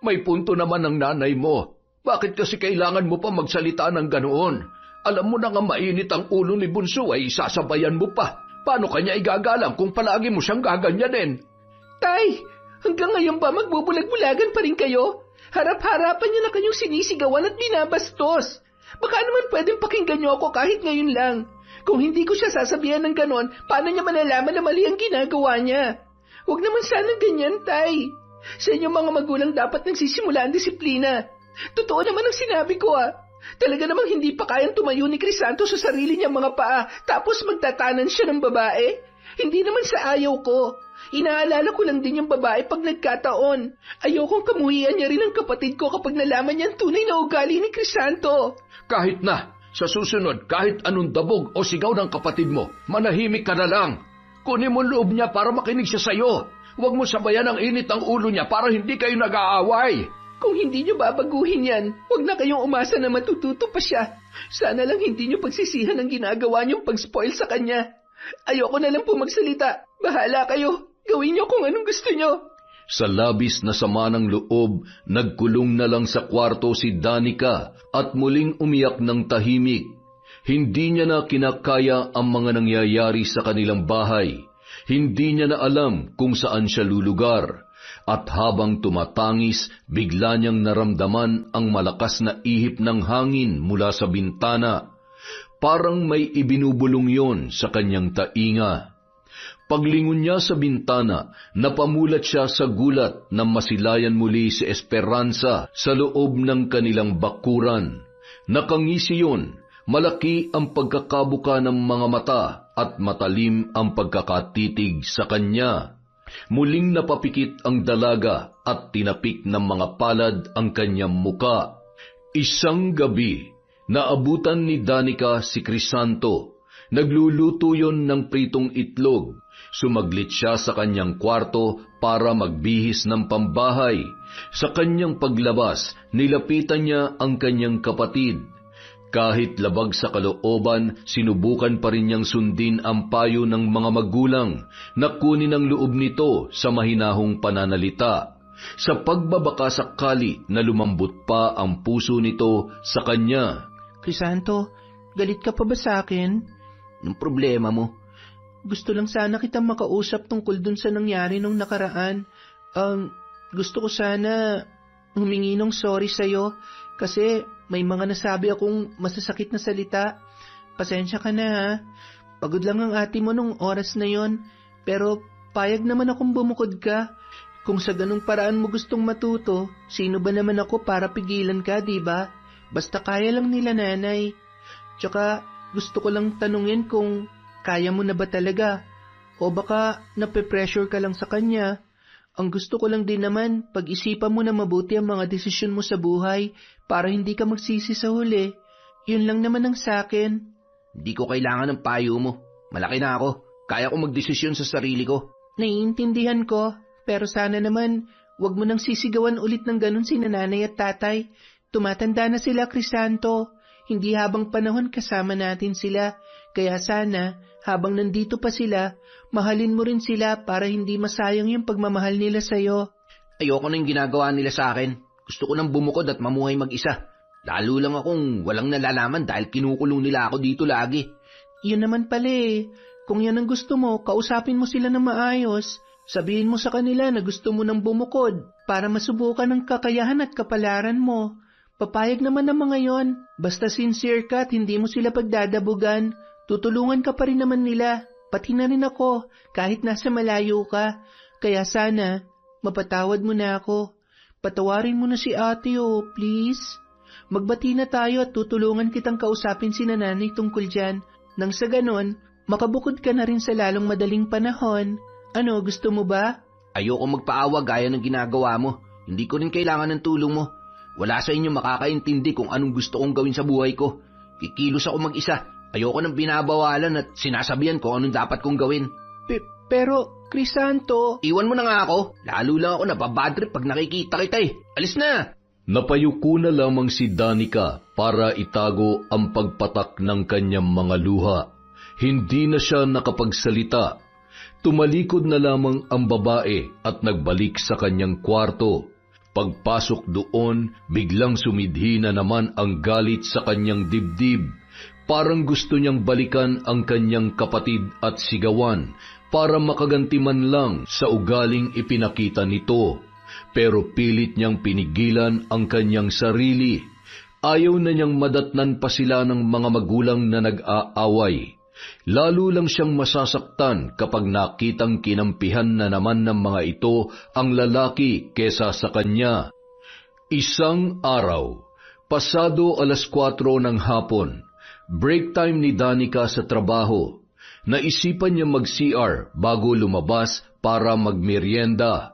May punto naman ang nanay mo. Bakit kasi kailangan mo pa magsalita ng ganoon? Alam mo na nga mainit ang ulo ni Bunso ay sasabayan mo pa. Paano kanya igagalang kung palagi mo siyang gaganyanin? Tay, hanggang ngayon ba magbubulag-bulagan pa rin kayo? Harap-harapan niyo na kanyong sinisigawan at binabastos. Baka naman pwedeng pakinggan niyo ako kahit ngayon lang. Kung hindi ko siya sasabihan ng ganon, paano niya malalaman na mali ang ginagawa niya? Huwag naman sana ganyan, Tay. Sa inyong mga magulang dapat nagsisimula ang disiplina. Totoo naman ang sinabi ko ah. Talaga namang hindi pa kayang tumayo ni Crisanto sa sarili niyang mga paa tapos magtatanan siya ng babae. Hindi naman sa ayaw ko. Inaalala ko lang din yung babae pag nagkataon. Ayokong kamuhian niya rin ang kapatid ko kapag nalaman niya ang tunay na ugali ni Crisanto. Kahit na, sa susunod, kahit anong dabog o sigaw ng kapatid mo, manahimik ka na lang. Kunin mo loob niya para makinig siya sa'yo. Huwag mo sabayan ang init ng ulo niya para hindi kayo nag-aaway. Kung hindi niyo babaguhin yan, huwag na kayong umasa na matututo pa siya. Sana lang hindi niyo pagsisihan ang ginagawa niyong pag-spoil sa kanya. Ayoko na lang po magsalita. Bahala kayo. Gawin niyo kung anong gusto niyo. Sa labis na sama ng loob, nagkulong na lang sa kwarto si Danica at muling umiyak ng tahimik. Hindi niya na kinakaya ang mga nangyayari sa kanilang bahay. Hindi niya na alam kung saan siya lulugar. At habang tumatangis, bigla niyang naramdaman ang malakas na ihip ng hangin mula sa bintana. Parang may ibinubulong yon sa kanyang tainga. Paglingon niya sa bintana, napamulat siya sa gulat na masilayan muli si Esperanza sa loob ng kanilang bakuran. Nakangisi yun, malaki ang pagkakabuka ng mga mata at matalim ang pagkakatitig sa kanya. Muling napapikit ang dalaga at tinapik ng mga palad ang kanyang muka. Isang gabi, naabutan ni Danica si Crisanto. Nagluluto yon ng pritong itlog. Sumaglit siya sa kanyang kwarto para magbihis ng pambahay. Sa kanyang paglabas, nilapitan niya ang kanyang kapatid. Kahit labag sa kalooban, sinubukan pa rin niyang sundin ang payo ng mga magulang na kunin ang loob nito sa mahinahong pananalita. Sa pagbabaka sakali na lumambot pa ang puso nito sa kanya. Crisanto, galit ka pa ba sa akin? Anong problema mo? Gusto lang sana kitang makausap tungkol dun sa nangyari nung nakaraan. Gusto ko sana humingi ng sorry sa'yo kasi may mga nasabi akong masasakit na salita. Pasensya ka na ha. Pagod lang ang ate mo nung oras na yon. Pero payag naman akong bumukod ka. Kung sa ganung paraan mo gustong matuto, sino ba naman ako para pigilan ka, di ba? Basta kaya lang nila nanay. Tsaka gusto ko lang tanungin kung kaya mo na ba talaga? O baka nape-pressure ka lang sa kanya? Ang gusto ko lang din naman, pag-isipan mo na mabuti ang mga desisyon mo sa buhay para hindi ka magsisi sa huli. Yun lang naman ang sakin. Hindi ko kailangan ng payo mo. Malaki na ako. Kaya ko magdesisyon sa sarili ko. Naiintindihan ko, pero sana naman Huwag mo nang sisigawan ulit ng ganun si nanay at tatay. Tumatanda na sila, Crisanto. Hindi habang panahon kasama natin sila. Kaya sana, habang nandito pa sila, mahalin mo rin sila para hindi masayang yung pagmamahal nila sa'yo. Ayoko na yung ginagawa nila sa akin. Gusto ko nang bumukod at mamuhay mag-isa. Lalo lang akong walang nalalaman dahil kinukulong nila ako dito lagi. Yun naman pala eh. Kung yan ang gusto mo, kausapin mo sila ng maayos. Sabihin mo sa kanila na gusto mo nang bumukod para masubukan ang kakayahan at kapalaran mo. Papayag naman ang mga yon. Basta sincere ka at hindi mo sila pagdadabugan. Tutulungan ka pa rin naman nila. Pati na rin ako, kahit nasa malayo ka. Kaya sana, mapatawad mo na ako. Patawarin mo na si ate please. Magbati na tayo at tutulungan kitang kausapin si nanay tungkol dyan. Nang sa ganon, makabukod ka na rin sa lalong madaling panahon. Ano, gusto mo ba? Ayoko magpaawa gaya ng ginagawa mo. Hindi ko rin kailangan ng tulong mo. Wala sa inyo makakaintindi kung anong gusto kong gawin sa buhay ko. Kikilos ako mag-isa. Ayoko nang binabawalan at sinasabihan ko anong dapat kong gawin. Pero, Crisanto... Iwan mo na nga ako. Lalo lang ako napabadrip pag nakikita kita eh. Alis na! Napayuko na lamang si Danica para itago ang pagpatak ng kanyang mga luha. Hindi na siya nakapagsalita. Tumalikod na lamang ang babae at nagbalik sa kanyang kwarto. Pagpasok doon, biglang sumidhi na naman ang galit sa kanyang dibdib. Parang gusto niyang balikan ang kanyang kapatid at sigawan para makaganti man lang sa ugaling ipinakita nito. Pero pilit niyang pinigilan ang kanyang sarili. Ayaw na niyang madatnan pa sila ng mga magulang na nag-aaway. Lalo lang siyang masasaktan kapag nakitang kinampihan na naman ng mga ito ang lalaki kesa sa kanya. Isang araw, pasado 4:00 ng hapon, break time ni Danica sa trabaho. Naisipan niya mag-CR bago lumabas para magmerienda.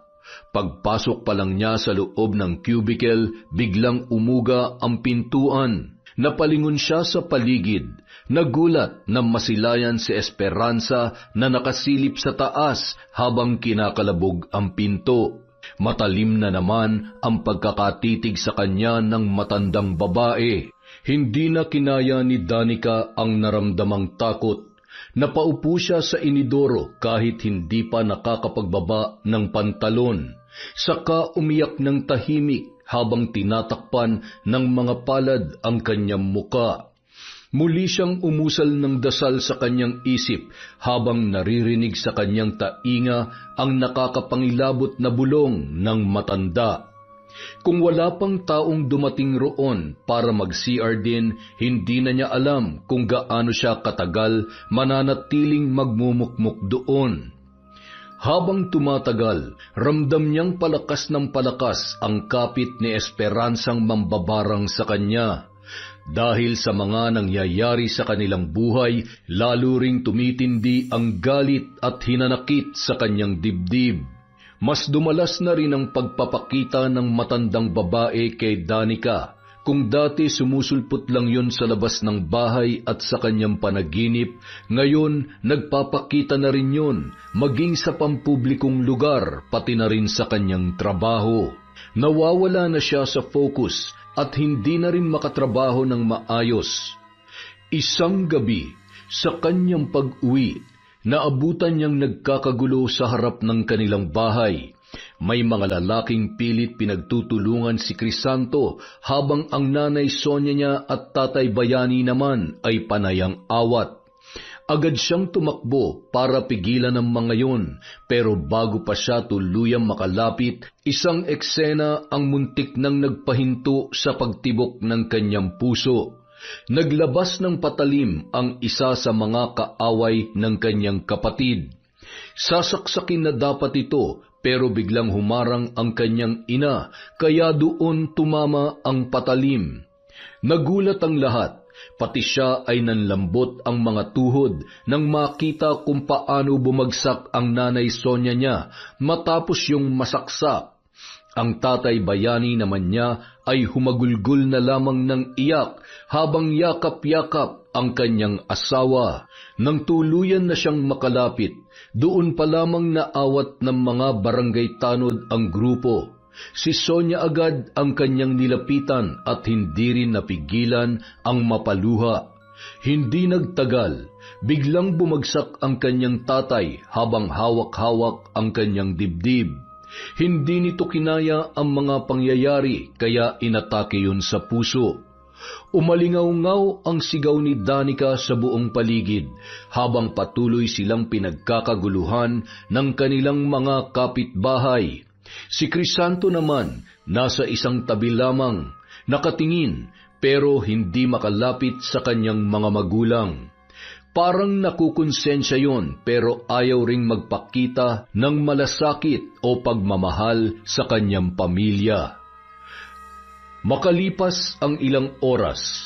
Pagpasok pa lang niya sa loob ng cubicle, biglang umuga ang pintuan. Napalingon siya sa paligid. Nagulat na masilayan si Esperanza na nakasilip sa taas habang kinakalabog ang pinto. Matalim na naman ang pagkakatitig sa kanya ng matandang babae. Hindi na kinaya ni Danica ang naramdamang takot. Napaupo siya sa inidoro kahit hindi pa nakakapagbaba ng pantalon. Saka umiyak ng tahimik habang tinatakpan ng mga palad ang kanyang muka. Muli siyang umusal ng dasal sa kanyang isip habang naririnig sa kanyang tainga ang nakakapangilabot na bulong ng matanda. Kung wala pang taong dumating roon para mag-CR din, hindi na niya alam kung gaano siya katagal mananatiling magmumukmuk doon. Habang tumatagal, ramdam niyang palakas ng palakas ang kapit ni Esperansang mambabarang sa kanya. Dahil sa mga nangyayari sa kanilang buhay, lalo ring tumitindi ang galit at hinanakit sa kanyang dibdib. Mas dumalas na rin ang pagpapakita ng matandang babae kay Danica. Kung dati sumusulpot lang yun sa labas ng bahay at sa kanyang panaginip, ngayon nagpapakita na rin yun, maging sa pampublikong lugar, pati na rin sa kanyang trabaho. Nawawala na siya sa focus at hindi na rin makatrabaho ng maayos. Isang gabi, sa kanyang pag-uwi, naabutan niyang nagkakagulo sa harap ng kanilang bahay. May mga lalaking pilit pinagtutulungan si Crisanto habang ang nanay Sonia niya at tatay Bayani naman ay panayang awat. Agad siyang tumakbo para pigilan ang mga yon, pero bago pa siya tuluyang makalapit, isang eksena ang muntik nang nagpahinto sa pagtibok ng kanyang puso. Naglabas ng patalim ang isa sa mga kaaway ng kanyang kapatid. Sasaksakin na dapat ito, pero biglang humarang ang kanyang ina, kaya doon tumama ang patalim. Nagulat ang lahat. Pati siya ay nanlambot ang mga tuhod nang makita kung paano bumagsak ang nanay Sonia niya matapos yung masaksak. Ang tatay Bayani naman niya ay humagulgol na lamang ng iyak habang yakap-yakap ang kanyang asawa. Nang tuluyan na siyang makalapit, doon pa lamang naawat ng mga barangay tanod ang grupo. Si Sonia agad ang kanyang nilapitan at hindi rin napigilan ang mapaluha. Hindi nagtagal, biglang bumagsak ang kanyang tatay habang hawak-hawak ang kanyang dibdib. Hindi nito kinaya ang mga pangyayari kaya inatake yun sa puso. Umalingaw-ngaw ang sigaw ni Danica sa buong paligid habang patuloy silang pinagkakaguluhan ng kanilang mga kapitbahay. Si Crisanto naman nasa isang tabi lamang, nakatingin pero hindi makalapit sa kanyang mga magulang. Parang nakukonsensya yon pero ayaw ring magpakita ng malasakit o pagmamahal sa kanyang pamilya. Makalipas ang ilang oras,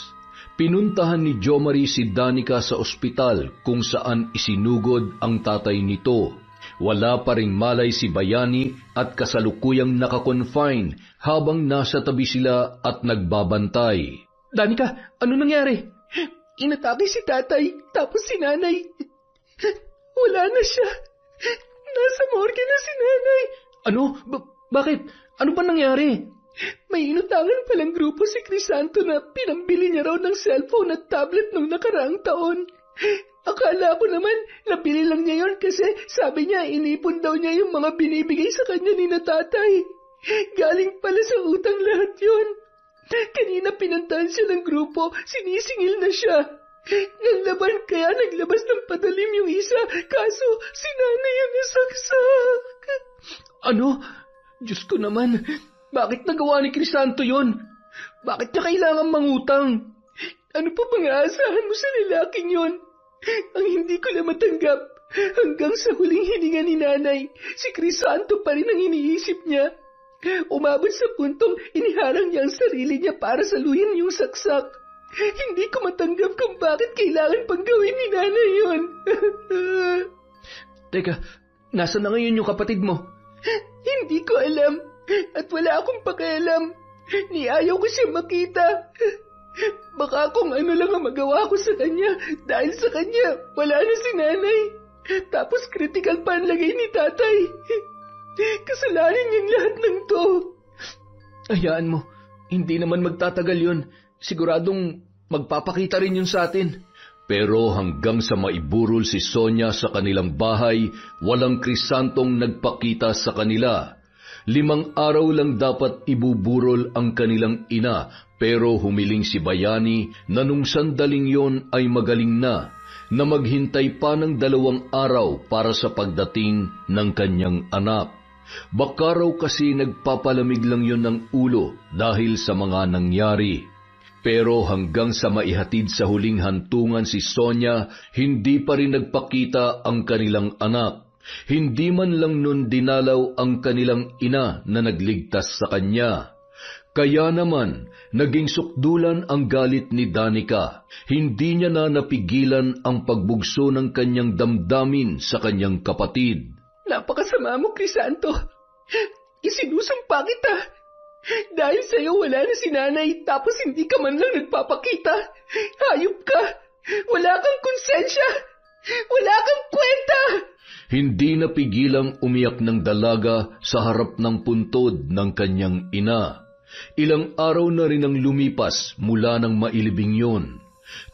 pinuntahan ni Jomari si Danica sa ospital kung saan isinugod ang tatay nito. Wala pa ring malay si Bayani at kasalukuyang nakakonfine habang nasa tabi sila at nagbabantay. Danica, ano nangyari? Inatake si tatay, tapos si nanay. Wala na siya. Nasa morgue na si nanay. Ano? Bakit? Ano ba nangyari? May inutangan palang grupo si Crisanto na pinambili niya raw ng cellphone at tablet nung nakaraang taon. Akala ko naman, nabili lang niya yon kasi sabi niya inipon daw niya yung mga binibigay sa kanya ni na tatay. Galing pala sa utang lahat yon. Kanina pinuntahan siya ng grupo, sinisingil na siya. Nang laban kaya naglabas ng padalim yung isa, kaso si nanay ang nasaksak. Ano? Diyos ko naman, bakit nagawa ni Crisanto yon? Bakit niya kailangan mangutang? Ano pa bang aasahan mo sa lalaking yon? Ang hindi ko na matanggap, hanggang sa huling hininga ni nanay, si Crisanto pa rin ang iniisip niya. Umabot sa puntong iniharang niya ang sarili niya para saluhin yung saksak. Hindi ko matanggap kung bakit kailangan pang gawin ni nanay yun. Teka, nasa na ngayon yung kapatid mo? Hindi ko alam at wala akong pakialam. Niayaw ko siya makita. Baka kung ano lang ang magawa ko sa kanya dahil sa kanya wala na si nanay. Tapos critical pa ang lagay ni tatay. Kasalanan niyang lahat ng to. Hayaan mo, hindi naman magtatagal yun. Siguradong magpapakita rin yun sa atin. Pero hanggang sa maiburol si Sonia sa kanilang bahay, walang Crisantong nagpakita sa kanila. 5 araw lang dapat ibuburol ang kanilang ina, pero humiling si Bayani na nung sandaling yon ay magaling na maghintay pa ng 2 araw para sa pagdating ng kanyang anak. Baka raw kasi nagpapalamig lang yon ng ulo dahil sa mga nangyari. Pero hanggang sa maihatid sa huling hantungan si Sonia, hindi pa rin nagpakita ang kanilang anak. Hindi man lang nun dinalaw ang kanilang ina na nagligtas sa kanya. Kaya naman, naging sukdulan ang galit ni Danica. Hindi niya na napigilan ang pagbugso ng kanyang damdamin sa kanyang kapatid. Napakasama mo, Crisanto. Isinusumpa kita. Dahil sa'yo wala na si nanay tapos hindi ka man lang nagpapakita. Hayop ka. Wala kang konsensya. Wala kang kwenta. Hindi napigilang umiyak ng dalaga sa harap ng puntod ng kanyang ina. Ilang araw na rin ang lumipas mula ng mailibing yon.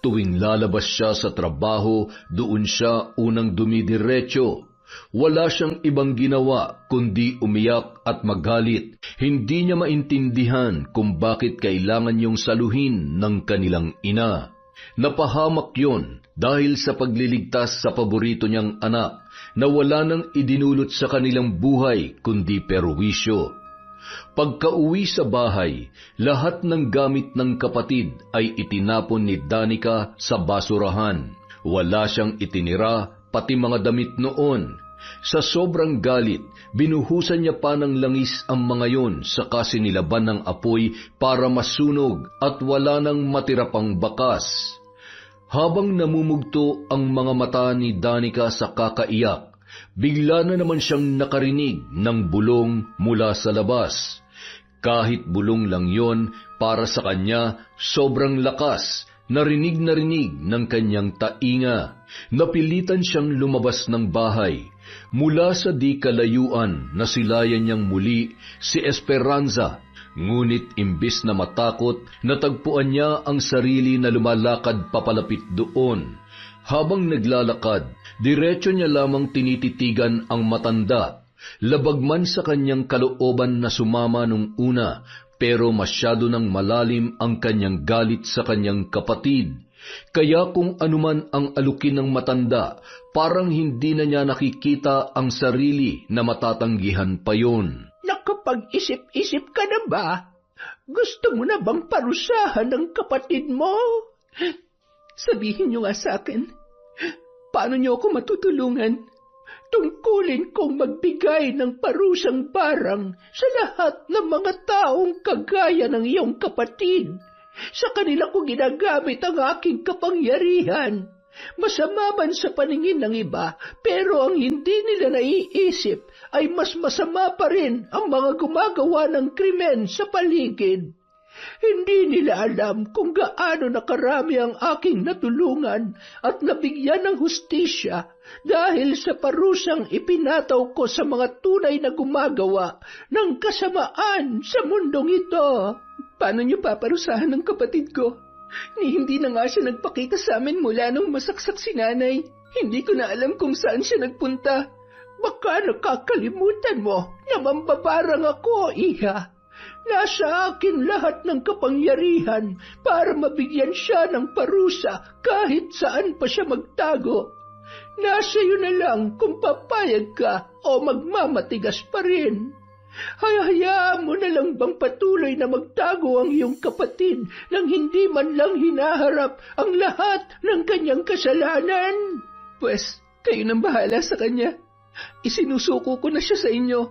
Tuwing lalabas siya sa trabaho, doon siya unang dumidiretso. Wala siyang ibang ginawa kundi umiyak at magalit. Hindi niya maintindihan kung bakit kailangan niyong saluhin ng kanilang ina. Napahamak yon dahil sa pagliligtas sa paborito niyang anak na wala nang idinulot sa kanilang buhay kundi perwisyo. Pagkauwi sa bahay, lahat ng gamit ng kapatid ay itinapon ni Danica sa basurahan. Wala siyang itinira, pati mga damit noon. Sa sobrang galit, binuhusan niya pa ng langis ang mga yon saka sinilaban ng apoy para masunog at wala nang matira pang bakas. Habang namumugto ang mga mata ni Danica sa kakaiyak, bigla na naman siyang nakarinig ng bulong mula sa labas. Kahit bulong lang yon, para sa kanya, sobrang lakas Narinig ng kanyang tainga. Napilitan siyang lumabas ng bahay. Mula sa di kalayuan, nasilayan niyang muli si Esperanza. Ngunit imbis na matakot, natagpuan niya ang sarili na lumalakad papalapit doon. Habang naglalakad, diretso niya lamang tinititigan ang matanda. Labag man sa kanyang kalooban na sumama nung una, pero masyado nang malalim ang kanyang galit sa kanyang kapatid. Kaya kung anuman ang alukin ng matanda, parang hindi na niya nakikita ang sarili na matatanggihan pa yon. Nakapag-isip-isip ka na ba? Gusto mo na bang parusahan ang kapatid mo? Sabihin niyo nga sa akin, paano niyo ako matutulungan? Tungkulin kong magbigay ng parusang barang sa lahat ng mga taong kagaya ng iyong kapatid. Sa kanila ko ginagamit ang aking kapangyarihan. Masama man sa paningin ng iba, pero ang hindi nila naiisip ay mas masama pa rin ang mga gumagawa ng krimen sa paligid. Hindi nila alam kung gaano nakarami ang aking natulungan at nabigyan ng hustisya dahil sa parusang ipinataw ko sa mga tunay na gumagawa ng kasamaan sa mundong ito. Paano niyo paparusahan ng kapatid ko? Hindi na nga siya nagpakita sa amin mula nung masaksak si nanay. Hindi ko na alam kung saan siya nagpunta. Baka nakakalimutan mo na mambabarang ako, iha. Nasa akin lahat ng kapangyarihan para mabigyan siya ng parusa kahit saan pa siya magtago. Nasa iyo na lang kung papayag ka o magmamatigas pa rin. Hayaan mo na lang bang patuloy na magtago ang iyong kapatid nang hindi man lang hinaharap ang lahat ng kanyang kasalanan? Pues, kayo nang bahala sa kanya. Isinusuko ko na siya sa inyo.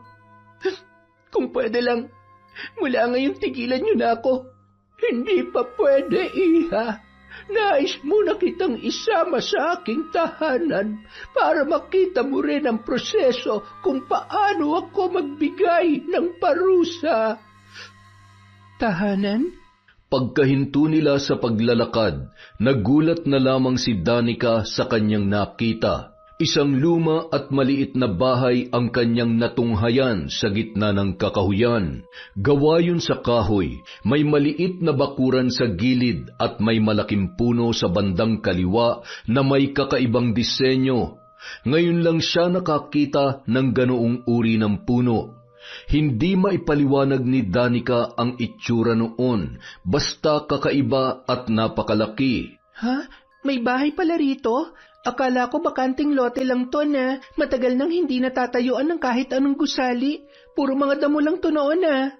Kung pwede lang, mula ngayon tigilan niyo na ako. Hindi pa pwede, iha. Nais mo na kitang isama sa aking tahanan para makita mo rin ang proseso kung paano ako magbigay ng parusa. Tahanan? Pagkahinto nila sa paglalakad, nagulat na lamang si Danica sa kanyang nakita. Isang luma at maliit na bahay ang kanyang natunghayan sa gitna ng kakahuyan. Gawa yun sa kahoy, may maliit na bakuran sa gilid at may malaking puno sa bandang kaliwa na may kakaibang disenyo. Ngayon lang siya nakakita ng ganoong uri ng puno. Hindi maipaliwanag ni Danica ang itsura noon, basta kakaiba at napakalaki. Ha? May bahay pala rito? Akala ko bakanting lote lang to na matagal nang hindi natatayuan ng kahit anong gusali. Puro mga damo lang to noon na.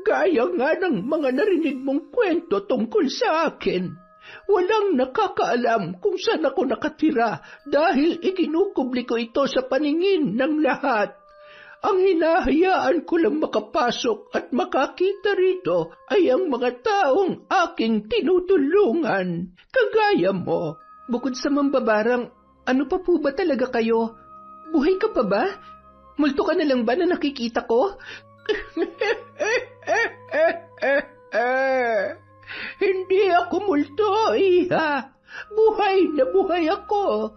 Gaya nga ng mga narinig mong kwento tungkol sa akin. Walang nakakaalam kung saan ako nakatira dahil ikinukubli ko ito sa paningin ng lahat. Ang hinahayaan ko lang makapasok at makakita rito ay ang mga taong aking tinutulungan, kagaya mo. Bukod sa mambabarang, ano pa po ba talaga kayo? Buhay ka pa ba? Multo ka na lang ba na nakikita ko? Hindi ako multo, iha. Buhay na buhay ako.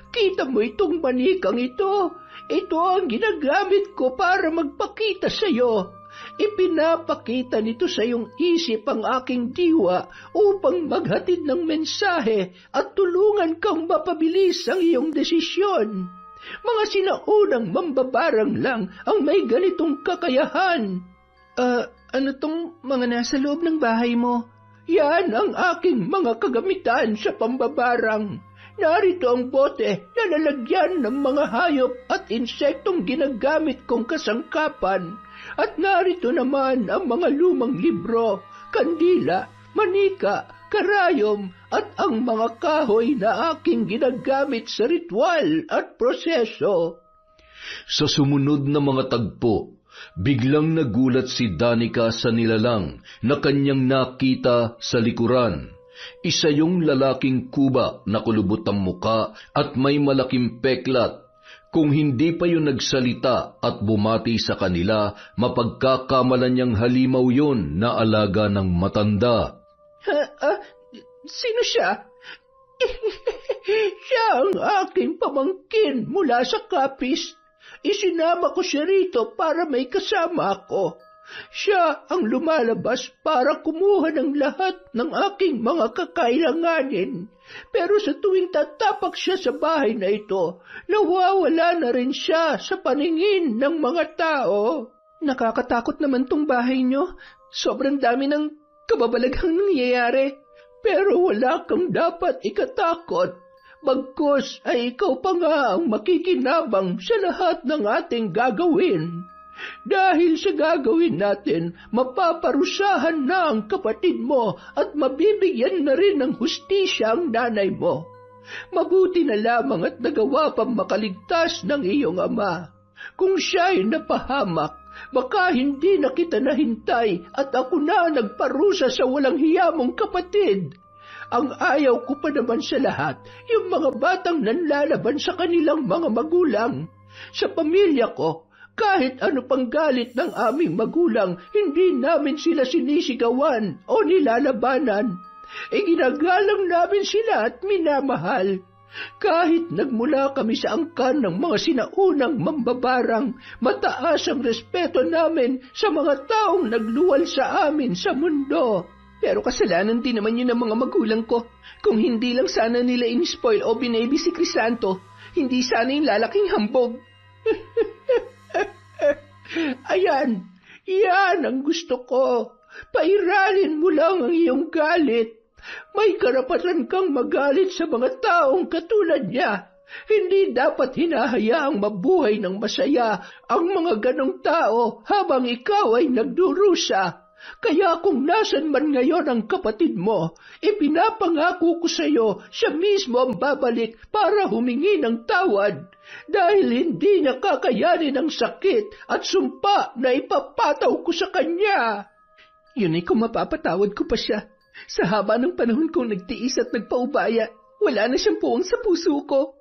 Kita mo itong manikang ito. Ito ang ginagamit ko para magpakita sa iyo. Ipinapakita nito sa iyong isip ang aking diwa upang maghatid ng mensahe at tulungan kang mapabilis ang iyong desisyon. Mga sinaunang mambabarang lang ang may ganitong kakayahan. Ano tong mga nasa loob ng bahay mo? Yan ang aking mga kagamitan sa pambabarang. Narito ang bote na lalagyan ng mga hayop at insektong ginagamit kong kasangkapan. At narito naman ang mga lumang libro, kandila, manika, karayom at ang mga kahoy na aking ginagamit sa ritual at proseso. Sa sumunod na mga tagpo, biglang nagulat si Danica sa nilalang na kanyang nakita sa likuran. Isa yung lalaking kuba na kulubot ang muka at may malaking peklat. Kung hindi pa yun nagsalita at bumati sa kanila, mapagkakamalan niyang halimaw yun na alaga ng matanda. Sino siya? Siya ang aking pamangkin mula sa Capiz. Isinama ko siya rito para may kasama ako. Siya ang lumalabas para kumuha ng lahat ng aking mga kakailanganin. Pero sa tuwing tatapak siya sa bahay na ito, nawawala na rin siya sa paningin ng mga tao. Nakakatakot naman tong bahay niyo. Sobrang dami ng kababalaghang nangyayari. Pero wala kang dapat ikatakot. Bagkus ay ikaw pa nga ang makikinabang sa lahat ng ating gagawin. Dahil sa gagawin natin, mapaparusahan na ang kapatid mo at mabibigyan na rin ng hustisya ang nanay mo. Mabuti na lamang at nagawa pang makaligtas ng iyong ama. Kung siya'y napahamak, baka hindi na kita nahintay at ako na nagparusa sa walang hiya mong kapatid. Ang ayaw ko pa naman sa lahat, yung mga batang nanlalaban sa kanilang mga magulang. Sa pamilya ko, kahit ano pang galit ng aming magulang, hindi namin sila sinisigawan o nilalabanan. Ginagalang namin sila at minamahal. Kahit nagmula kami sa angkan ng mga sinaunang mambabarang, mataas ang respeto namin sa mga taong nagluwal sa amin sa mundo. Pero kasalanan din naman yun ng mga magulang ko. Kung hindi lang sana nila in-spoil o binaybi si Crisanto, hindi sana yung lalaking hambog. Ayan, yan ang gusto ko. Pairalin mo lang ang iyong galit. May karapatan kang magalit sa mga taong katulad niya. Hindi dapat hinahayaang mabuhay ng masaya ang mga ganong tao habang ikaw ay nagdurusa. Kaya kung nasan man ngayon ang kapatid mo, ipinapangako ko sa iyo, siya mismo ang babalik para humingi ng tawad. Dahil hindi niya kakayanin ang sakit at sumpa na ipapataw ko sa kanya. Yun ay kung mapapatawad ko pa siya. Sa haba ng panahon kong nagtiis at nagpaubaya, wala na siyang puwang sa puso ko.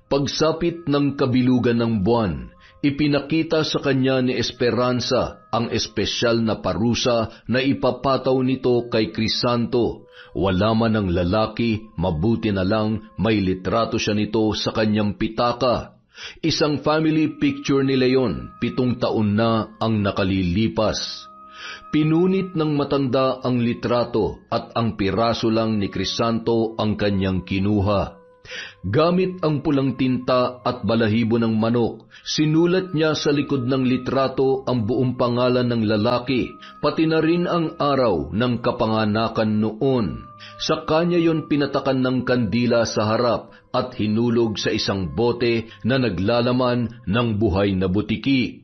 Pagsapit ng kabilugan ng buwan, ipinakita sa kanya ni Esperanza ang espesyal na parusa na ipapataw nito kay Crisanto. Wala man ang lalaki, mabuti na lang may litrato siya nito sa kanyang pitaka. Isang family picture nila yon, 7 taon na ang nakalilipas. Pinunit ng matanda ang litrato at ang piraso lang ni Crisanto ang kanyang kinuha. Gamit ang pulang tinta at balahibo ng manok, sinulat niya sa likod ng litrato ang buong pangalan ng lalaki, pati na rin ang araw ng kapanganakan noon. Sa kanya yon pinatakan ng kandila sa harap at hinulog sa isang bote na naglalaman ng buhay na butiki.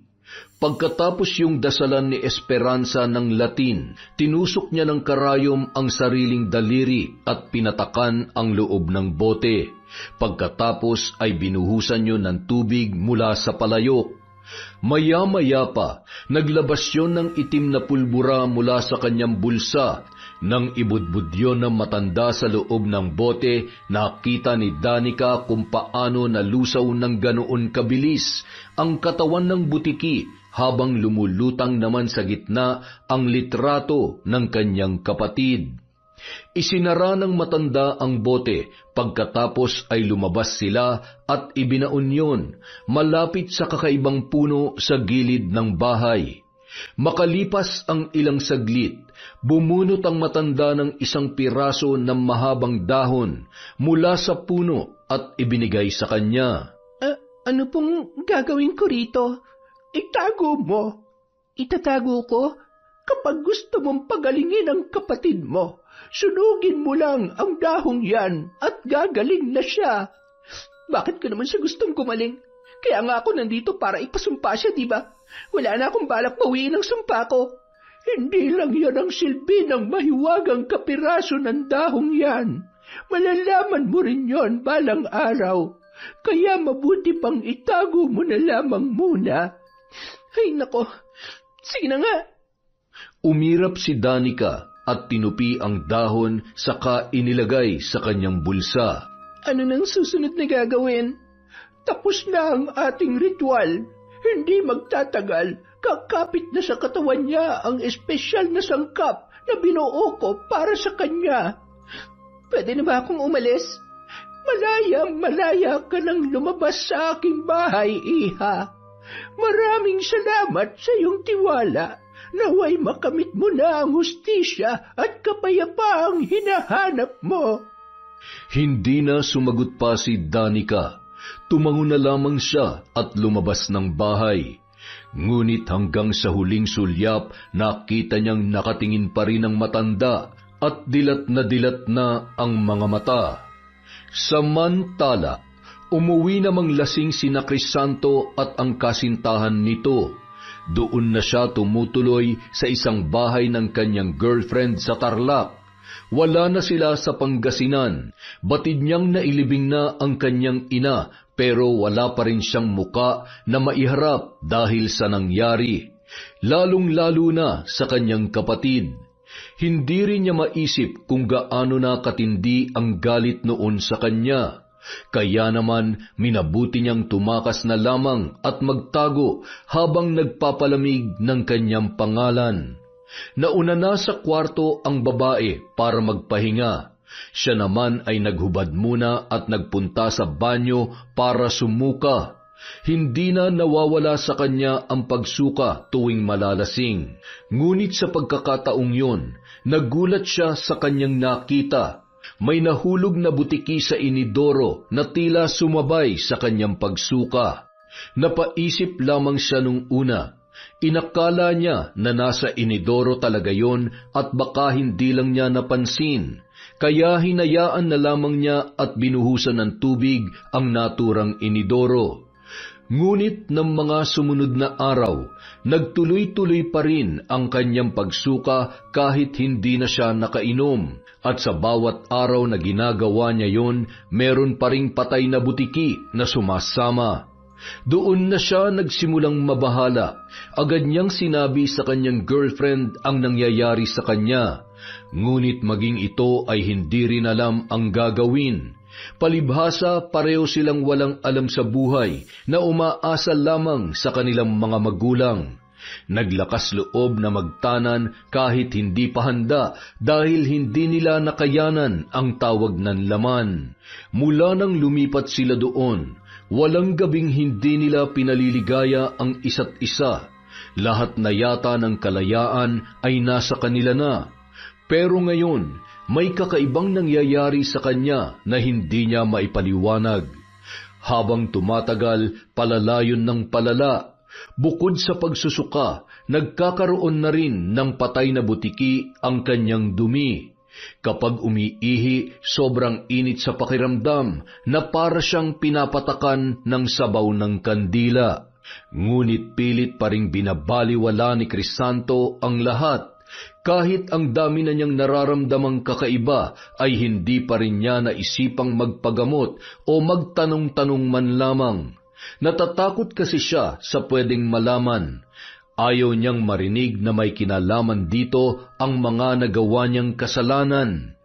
Pagkatapos yung dasalan ni Esperanza ng Latin, tinusok niya ng karayom ang sariling daliri at pinatakan ang loob ng bote. Pagkatapos ay binuhusan niyo ng tubig mula sa palayok. Maya-maya pa, naglabas yun ng itim na pulbura mula sa kanyang bulsa. Nang ibudbud yun ng matanda sa loob ng bote, nakita ni Danica kung paano nalusaw ng ganoon kabilis ang katawan ng butiki habang lumulutang naman sa gitna ang litrato ng kanyang kapatid. Isinara ng matanda ang bote, pagkatapos ay lumabas sila at ibinaon yun malapit sa kakaibang puno sa gilid ng bahay. Makalipas ang ilang saglit, bumunot ang matanda ng isang piraso ng mahabang dahon mula sa puno at ibinigay sa kanya. Ano pong gagawin ko rito? Itago mo. Itatago ko? Kapag gusto mong pagalingin ang kapatid mo, sunugin mo lang ang dahong yan at gagaling na siya. Bakit ko naman siya gustong gumaling? Kaya nga ako nandito para ipasumpa siya, di ba? Wala na akong balak bawiin ang sumpa ko. Hindi lang yan ang silbi ng mahiwagang kapiraso ng dahong yan. Malalaman mo rin yon balang araw. Kaya mabuti pang itago mo na lamang muna. Ay nako, sige na nga. Umirap si Danica at tinupi ang dahon saka inilagay sa kanyang bulsa. Ano nang susunod na gagawin? Tapos na ang ating ritual. Hindi magtatagal, kakapit na sa katawan niya ang espesyal na sangkap na binuo ko para sa kanya. Pwede na ba akong umalis? Malaya ka nang lumabas sa aking bahay, Iha. Maraming salamat sa iyong tiwala. Naway makamit mo na ang hustisya at kapayapaang hinahanap mo. Hindi na sumagot pa si Danica. Tumango na lamang siya at lumabas ng bahay. Ngunit hanggang sa huling sulyap, nakita niyang nakatingin pa rin ang matanda at dilat na ang mga mata. Samantala, umuwi namang lasing sina Crisanto at ang kasintahan nito. Doon na siya tumutuloy sa isang bahay ng kanyang girlfriend sa Tarlac. Wala na sila sa Pangasinan. Batid niyang nailibing na ang kanyang ina, pero wala pa rin siyang muka na maiharap dahil sa nangyari. Lalong-lalo na sa kanyang kapatid. Hindi rin niya maisip kung gaano na katindi ang galit noon sa kanya. Kaya naman minabuti niyang tumakas na lamang at magtago habang nagpapalamig ng kanyang pangalan. Nauna na sa kwarto ang babae para magpahinga. Siya naman ay naghubad muna at nagpunta sa banyo para sumuka. Hindi na nawawala sa kanya ang pagsuka tuwing malalasing. Ngunit sa pagkakataong yun, nagulat siya sa kanyang nakita. May nahulog na butiki sa inidoro na tila sumabay sa kanyang pagsuka. Napaisip lamang siya nung una. Inakala niya na nasa inidoro talaga yon at baka hindi lang niya napansin. Kaya hinayaan na lamang niya at binuhusan ng tubig ang naturang inidoro. Ngunit ng mga sumunod na araw, nagtuloy-tuloy pa rin ang kanyang pagsuka kahit hindi na siya nakainom. At sa bawat araw na ginagawa niya yon, meron pa ring patay na butiki na sumasama. Doon na siya nagsimulang mabahala. Agad niyang sinabi sa kanyang girlfriend ang nangyayari sa kanya. Ngunit maging ito ay hindi rin alam ang gagawin. Palibhasa pareho silang walang alam sa buhay na umaasa lamang sa kanilang mga magulang. Naglakas loob na magtanan kahit hindi pa handa dahil hindi nila nakayanan ang tawag ng laman. Mula nang lumipat sila doon, walang gabing hindi nila pinaliligaya ang isa't isa. Lahat na yata ng kalayaan ay nasa kanila na. Pero ngayon, may kakaibang nangyayari sa kanya na hindi niya maipaliwanag. Habang tumatagal, palalayon ng palala. Bukod sa pagsusuka, nagkakaroon na rin ng patay na butiki ang kanyang dumi. Kapag umiihi, sobrang init sa pakiramdam na para siyang pinapatakan ng sabaw ng kandila. Ngunit pilit pa ring binabaliwala ni Crisanto ang lahat. Kahit ang dami na niyang nararamdamang kakaiba ay hindi pa rin niya naisipang magpagamot o magtanong-tanong man lamang. Natatakot kasi siya sa pwedeng malaman. Ayaw niyang marinig na may kinalaman dito ang mga nagawa niyang kasalanan.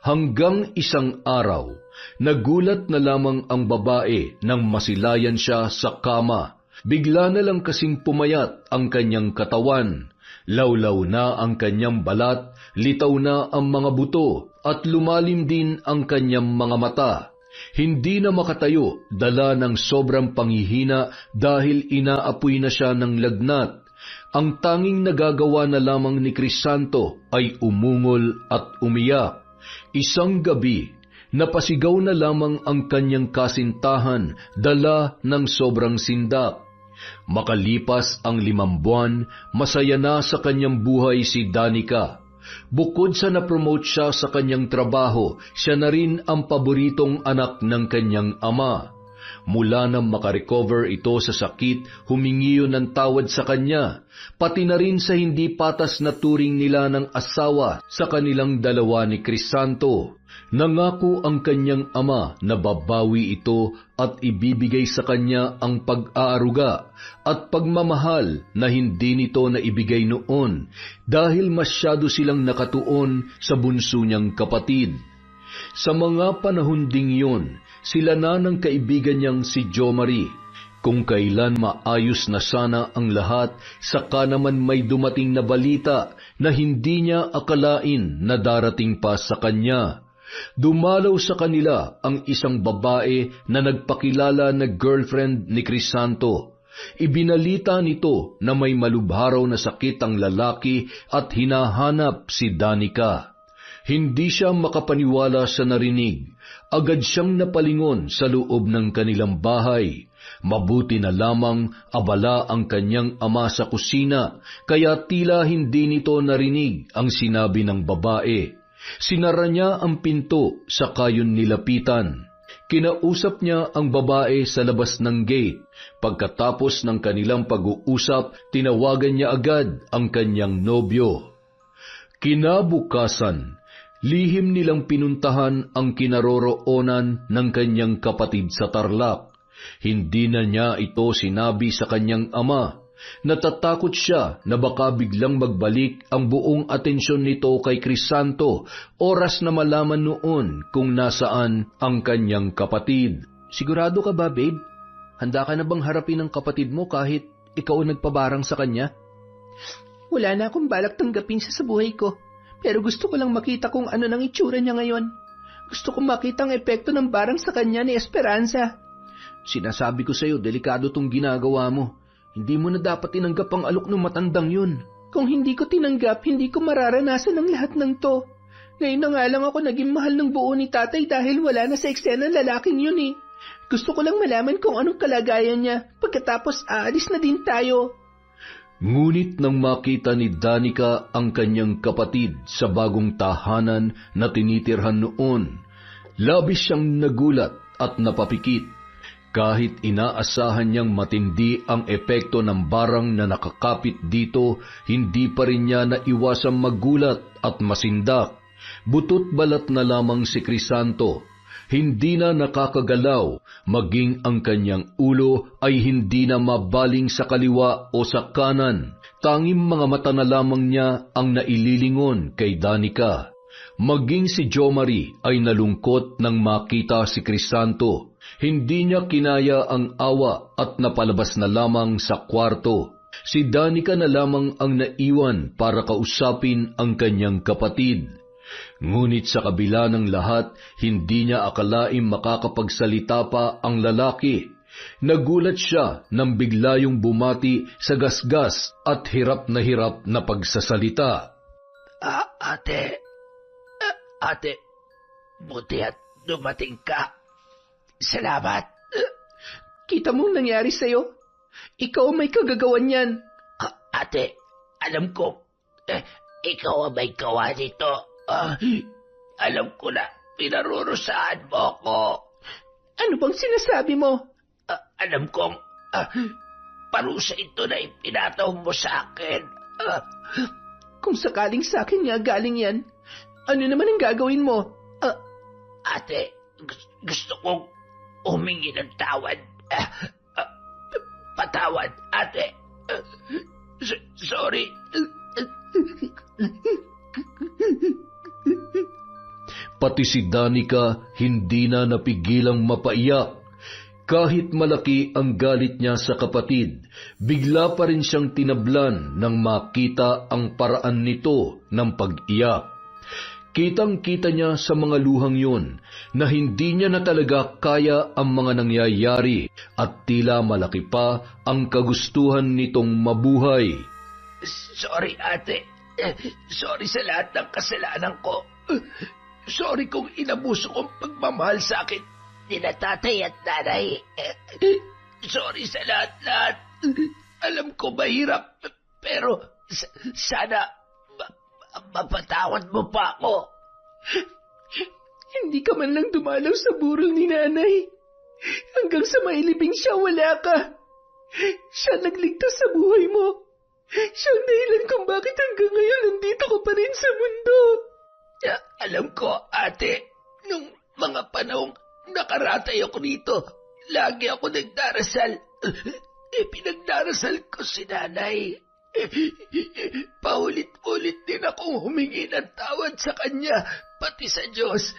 Hanggang isang araw, nagulat na lamang ang babae nang masilayan siya sa kama. Bigla na lang kasing pumayat ang kanyang katawan. Lawlaw na ang kanyang balat, litaw na ang mga buto, at lumalim din ang kanyang mga mata. Hindi na makatayo, dala ng sobrang panghihina dahil inaapoy na siya ng lagnat. Ang tanging nagagawa na lamang ni Crisanto ay umungol at umiyak. Isang gabi, napasigaw na lamang ang kanyang kasintahan, dala ng sobrang sindak. Makalipas ang 5 buwan, masaya na sa kanyang buhay si Danica. Bukod sa napromote siya sa kanyang trabaho, siya na rin ang paboritong anak ng kanyang ama. Mula nang makarecover ito sa sakit, humingi yun ng tawad sa kanya, pati na rin sa hindi patas na turing nila ng asawa sa kanilang dalawa ni Crisanto. Nangako ang kanyang ama na babawi ito at ibibigay sa kanya ang pag-aaruga at pagmamahal na hindi nito naibigay noon dahil masyado silang nakatuon sa bunso niyang kapatid. Sa mga panahon ding yun, sila na ng kaibigan niyang si Jo Marie. Kung kailan maayos na sana ang lahat, saka naman may dumating na balita na hindi niya akalain na darating pa sa kanya. Dumalaw sa kanila ang isang babae na nagpakilala na girlfriend ni Crisanto. Ibinalita nito na may malubharaw na sakit ang lalaki at hinahanap si Danica. Hindi siya makapaniwala sa narinig. Agad siyang napalingon sa loob ng kanilang bahay. Mabuti na lamang abala ang kanyang ama sa kusina, kaya tila hindi nito narinig ang sinabi ng babae. Sinara niya ang pinto sa kayon nilapitan. Kinausap niya ang babae sa labas ng gate. Pagkatapos ng kanilang pag-uusap, tinawagan niya agad ang kanyang nobyo. Kinabukasan, lihim nilang pinuntahan ang kinaroroonan ng kanyang kapatid sa Tarlac. Hindi na niya ito sinabi sa kanyang ama. Natatakot siya na baka biglang magbalik ang buong atensyon nito kay Crisanto oras na malaman noon kung nasaan ang kanyang kapatid. Sigurado ka ba, babe? Handa ka na bang harapin ang kapatid mo kahit ikaw ang nagpabarang sa kanya? Wala na akong balak tanggapin siya sa buhay ko. Pero gusto ko lang makita kung ano nang itsura niya ngayon. Gusto kong makita ang epekto ng barang sa kanya ni Esperanza. Sinasabi ko sa'yo, delikado tong ginagawa mo. Hindi mo na dapat tinanggap ang alok ng matandang yun. Kung hindi ko tinanggap, hindi ko mararanasan ang lahat ng to. Ngayon na nga lang ako naging mahal ng buo ni tatay dahil wala na sa eksena ang lalaking yun eh. Gusto ko lang malaman kung anong kalagayan niya. Pagkatapos aalis na din tayo. Ngunit nang makita ni Danica ang kanyang kapatid sa bagong tahanan na tinitirhan noon, labis siyang nagulat at napapikit. Kahit inaasahan niyang matindi ang epekto ng barang na nakakapit dito, hindi pa rin niya naiwasang magulat at masindak. Butot balat na lamang si Crisanto. Hindi na nakakagalaw, maging ang kanyang ulo ay hindi na mabaling sa kaliwa o sa kanan. Tanging mga mata na lamang niya ang naililingon kay Danica. Maging si Jomari ay nalungkot nang makita si Crisanto. Hindi niya kinaya ang awa at napalabas na lamang sa kwarto. Si Danica na lamang ang naiwan para kausapin ang kanyang kapatid. Ngunit sa kabila ng lahat, hindi niya akalaing makakapagsalita pa ang lalaki. Nagulat siya nang biglayong bumati sa gasgas at hirap na pagsasalita. Ate, buti at dumating ka. Salamat. Kita mo ang nangyari sa'yo? Ikaw may kagagawan yan. Ate, alam ko, ikaw ang may gawa nito. Alam ko na, pinarurusahan mo ako. Ano bang sinasabi mo? Alam kong, parusa ito na ipinataw mo sa akin. Kung sakaling sa akin nga galing yan, ano naman ang gagawin mo? Ate, gusto kong humingi ng tawad. Patawad, ate. Sorry. Pati si Danica hindi na napigilang mapaiyak. Kahit malaki ang galit niya sa kapatid, bigla pa rin siyang tinablan nang makita ang paraan nito ng pag-iyak. Kitang-kita niya sa mga luhang yun na hindi niya na talaga kaya ang mga nangyayari at tila malaki pa ang kagustuhan nitong mabuhay. Sorry, ate. Sorry sa lahat ng kasalanan ko. Sorry kung inabuso kong pagmamahal sa akin nila tatay at nanay. Sorry sa lahat-lahat. Alam ko mahirap, pero sana mapatawad mo pa ako. Hindi ka man lang dumalaw sa burol ni nanay. Hanggang sa mailibing siya, wala ka. Siya nagligtas sa buhay mo. Siyang dahilan kung bakit hanggang ngayon nandito ka pa rin sa mundo. Alam ko, ate, nung mga panahong nakaratay ako dito, lagi ako nagdarasal. Pinagdarasal ko si nanay. Paulit-ulit din akong humingi ng tawad sa kanya, pati sa Diyos.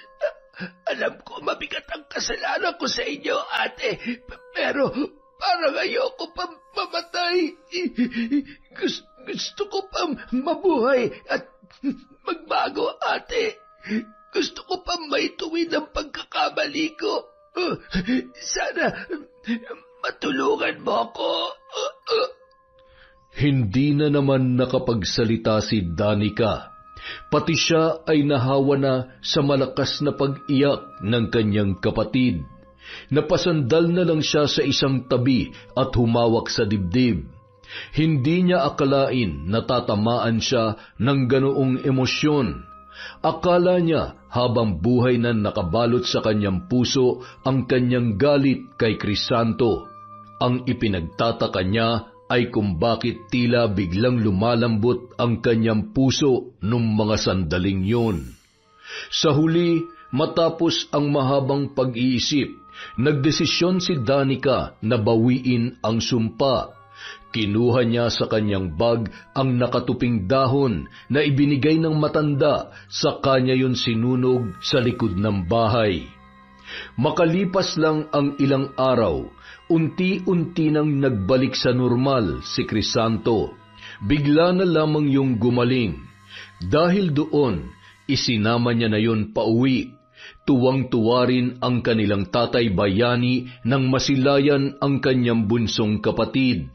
Alam ko mabigat ang kasalanan ko sa inyo, ate, pero Parang ayoko pa mamatay. Gusto ko pa mabuhay at magbago, ate. Gusto ko pa maituwid ang pagkakamali ko. Sana matulungan mo ako. Hindi na naman nakapagsalita si Danica. Pati siya ay nahawa na sa malakas na pag-iyak ng kanyang kapatid. Napasandal na lang siya sa isang tabi at humawak sa dibdib. Hindi niya akalain na tatamaan siya ng ganoong emosyon. Akala niya habang buhay na nakabalot sa kanyang puso ang kanyang galit kay Crisanto. Ang ipinagtataka niya ay kung bakit tila biglang lumalambot ang kanyang puso nung mga sandaling yun. Sa huli, matapos ang mahabang pag-iisip, nagdesisyon si Danica na bawiin ang sumpa. Kinuha niya sa kanyang bag ang nakatuping dahon na ibinigay ng matanda, sa kanya yun sinunog sa likod ng bahay. Makalipas lang ang ilang araw, unti-unti nang nagbalik sa normal si Crisanto. Bigla na lamang yung gumaling. Dahil doon, isinama niya na yun pauwi. Tuwang-tuwa rin ang kanilang tatay bayani nang masilayan ang kanyang bunsong kapatid.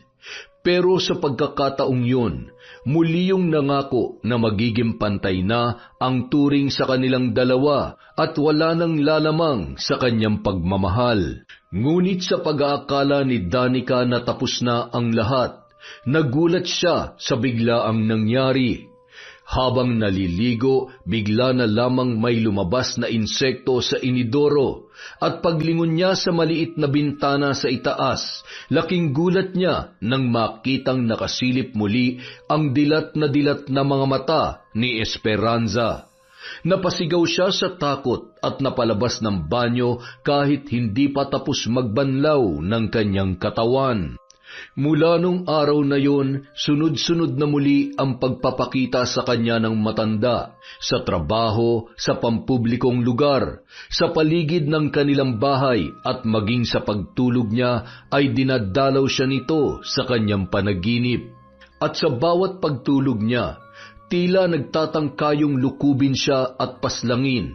Pero sa pagkakataong yun, muli yung nangako na magiging pantay na ang turing sa kanilang dalawa at wala nang lalamang sa kanyang pagmamahal. Ngunit sa pag-aakala ni Danica na tapos na ang lahat, nagulat siya sa biglaang nangyari. Habang naliligo, bigla na lamang may lumabas na insekto sa inidoro, at paglingon niya sa maliit na bintana sa itaas, laking gulat niya nang makitang nakasilip muli ang dilat na mga mata ni Esperanza. Napasigaw siya sa takot at napalabas ng banyo kahit hindi pa tapos magbanlaw ng kanyang katawan. Mula nung araw na yun, sunod-sunod na muli ang pagpapakita sa kanya ng matanda, sa trabaho, sa pampublikong lugar, sa paligid ng kanilang bahay at maging sa pagtulog niya ay dinadalaw siya nito sa kanyang panaginip. At sa bawat pagtulog niya, tila nagtatangkayong lukubin siya at paslangin.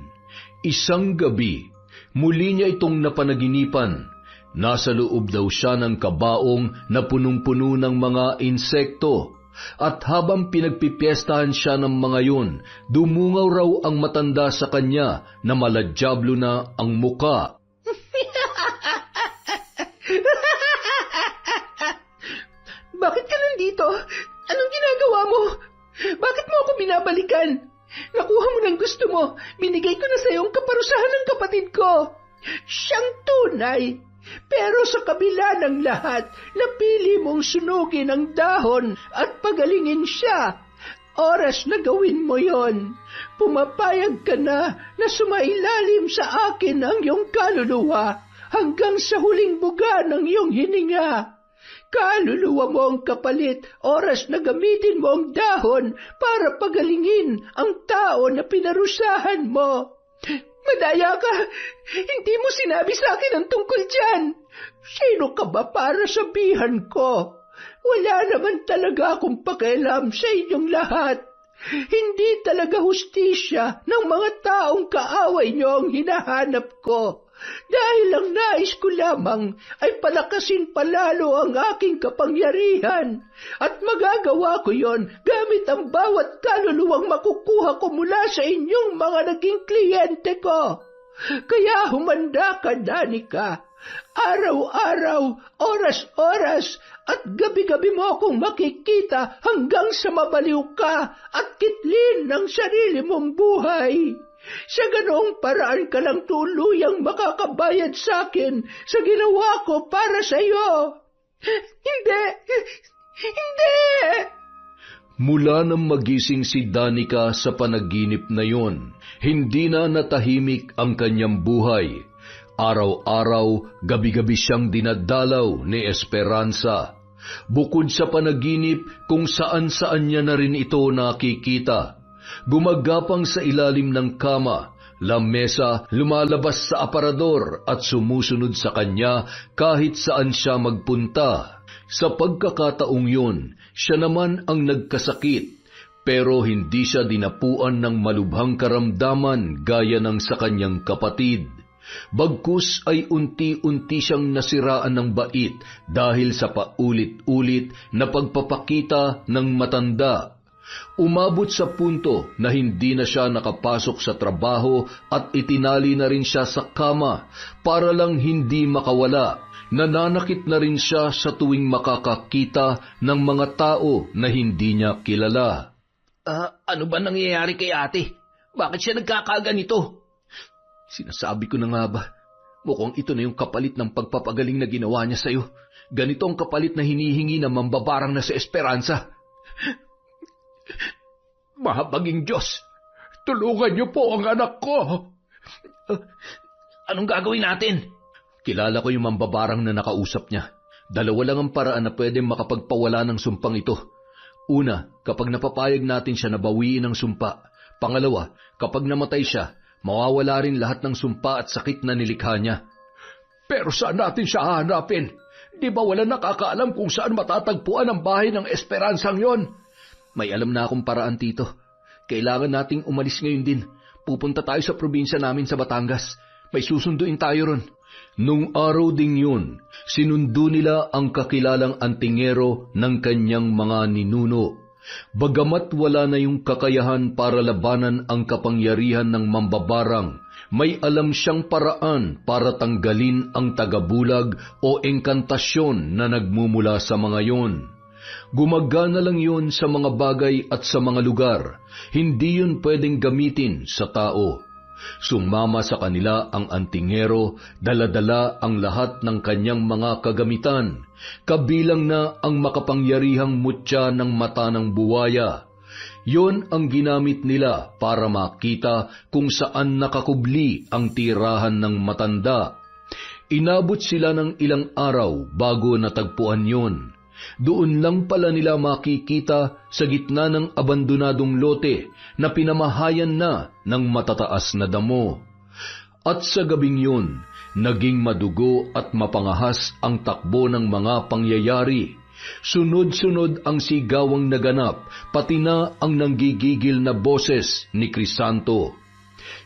Isang gabi, muli niya itong napanaginipan. Nasa loob daw siya ng kabaong na punong-puno ng mga insekto, at habang pinagpipiestahan siya ng mga yun, dumungaw raw ang matanda sa kanya na maladyablo na ang muka. Bakit ka nandito? Anong ginagawa mo? Bakit mo ako binabalikan? Nakuha mo ng gusto mo. Binigay ko na sa iyo ang kaparusahan ng kapatid ko. Siyang tunay. Pero sa kabila ng lahat, napili mong sunugin ang dahon at pagalingin siya. Oras na gawin mo yon. Pumapayag ka na sumailalim sa akin ang iyong kaluluwa hanggang sa huling buga ng iyong hininga. Kaluluwa mo ang kapalit, oras na gamitin mo ang dahon para pagalingin ang tao na pinarusahan mo. Madaya ka! Hindi mo sinabi sa akin ang tungkol dyan. Sino ka ba para sabihan ko? Wala naman talaga akong pakialam sa inyong lahat. Hindi talaga hustisya ng mga taong kaaway niyo ang hinahanap ko. Dahil ang nais ko lamang ay palakasin palalo ang aking kapangyarihan, at magagawa ko yon gamit ang bawat kaluluwang makukuha ko mula sa inyong mga naging kliyente ko. Kaya humanda ka, Danica. Araw-araw, oras-oras, at gabi-gabi mo akong makikita hanggang sa mabaliw ka at kitlin ng sarili mong buhay. Sa ganoong paraan ka lang tuluyang makakabayad sa akin sa ginawa ko para sa iyo. Hindi! Hindi! Mula nang magising si Danica sa panaginip na yon, hindi na natahimik ang kanyang buhay. Araw-araw, gabi-gabi siyang dinadalaw ni Esperanza. Bukod sa panaginip kung saan-saan niya na rin ito nakikita, gumagapang sa ilalim ng kama, lamesa, lumalabas sa aparador at sumusunod sa kanya kahit saan siya magpunta. Sa pagkakataong yun, siya naman ang nagkasakit, pero hindi siya dinapuan ng malubhang karamdaman gaya ng sa kanyang kapatid. Bagkus ay unti-unti siyang nasiraan ng bait dahil sa paulit-ulit na pagpapakita ng matanda. Umabot sa punto na hindi na siya nakapasok sa trabaho at itinali na rin siya sa kama para lang hindi makawala. Nananakit na rin siya sa tuwing makakakita ng mga tao na hindi niya kilala. Ano ba nangyayari kay ate? Bakit siya nagkakaganito? Sinasabi ko na nga ba, mukhang ito na yung kapalit ng pagpapagaling na ginawa niya sa'yo. Ganito ang kapalit na hinihingi ng mambabarang na si Esperanza. Mahabaging Diyos, tulungan niyo po ang anak ko. Anong gagawin natin? Kilala ko yung mambabarang na nakausap niya. Dalawa lang ang paraan na pwedeng makapagpawala ng sumpang ito. Una, kapag napapayag natin siya na bawiin ang sumpa. Pangalawa, kapag namatay siya, mawawala rin lahat ng sumpa at sakit na nilikha niya. Pero saan natin siya hahanapin? Di ba wala nakakaalam kung saan matatagpuan ang bahay ng Esperansang yon? May alam na akong paraan, Tito. Kailangan nating umalis ngayon din. Pupunta tayo sa probinsya namin sa Batangas. May susunduin tayo ron. Nung araw ding yun, sinundo nila ang kakilalang antingero ng kanyang mga ninuno. Bagamat wala na yung kakayahan para labanan ang kapangyarihan ng mambabarang, may alam siyang paraan para tanggalin ang tagabulag o engkantasyon na nagmumula sa mga yon. Gumagana lang yun sa mga bagay at sa mga lugar, hindi yun pwedeng gamitin sa tao. Sumama sa kanila ang antingero, dala-dala ang lahat ng kanyang mga kagamitan, kabilang na ang makapangyarihang mutya ng mata ng buwaya. Yon ang ginamit nila para makita kung saan nakakubli ang tirahan ng matanda. Inabot sila ng ilang araw bago natagpuan yon. Doon lang pala nila makikita sa gitna ng abandonadong lote na pinamahayan na ng matataas na damo. At sa gabing yun, naging madugo at mapangahas ang takbo ng mga pangyayari. Sunod-sunod ang sigawang naganap, pati na ang nanggigigil na boses ni Crisanto.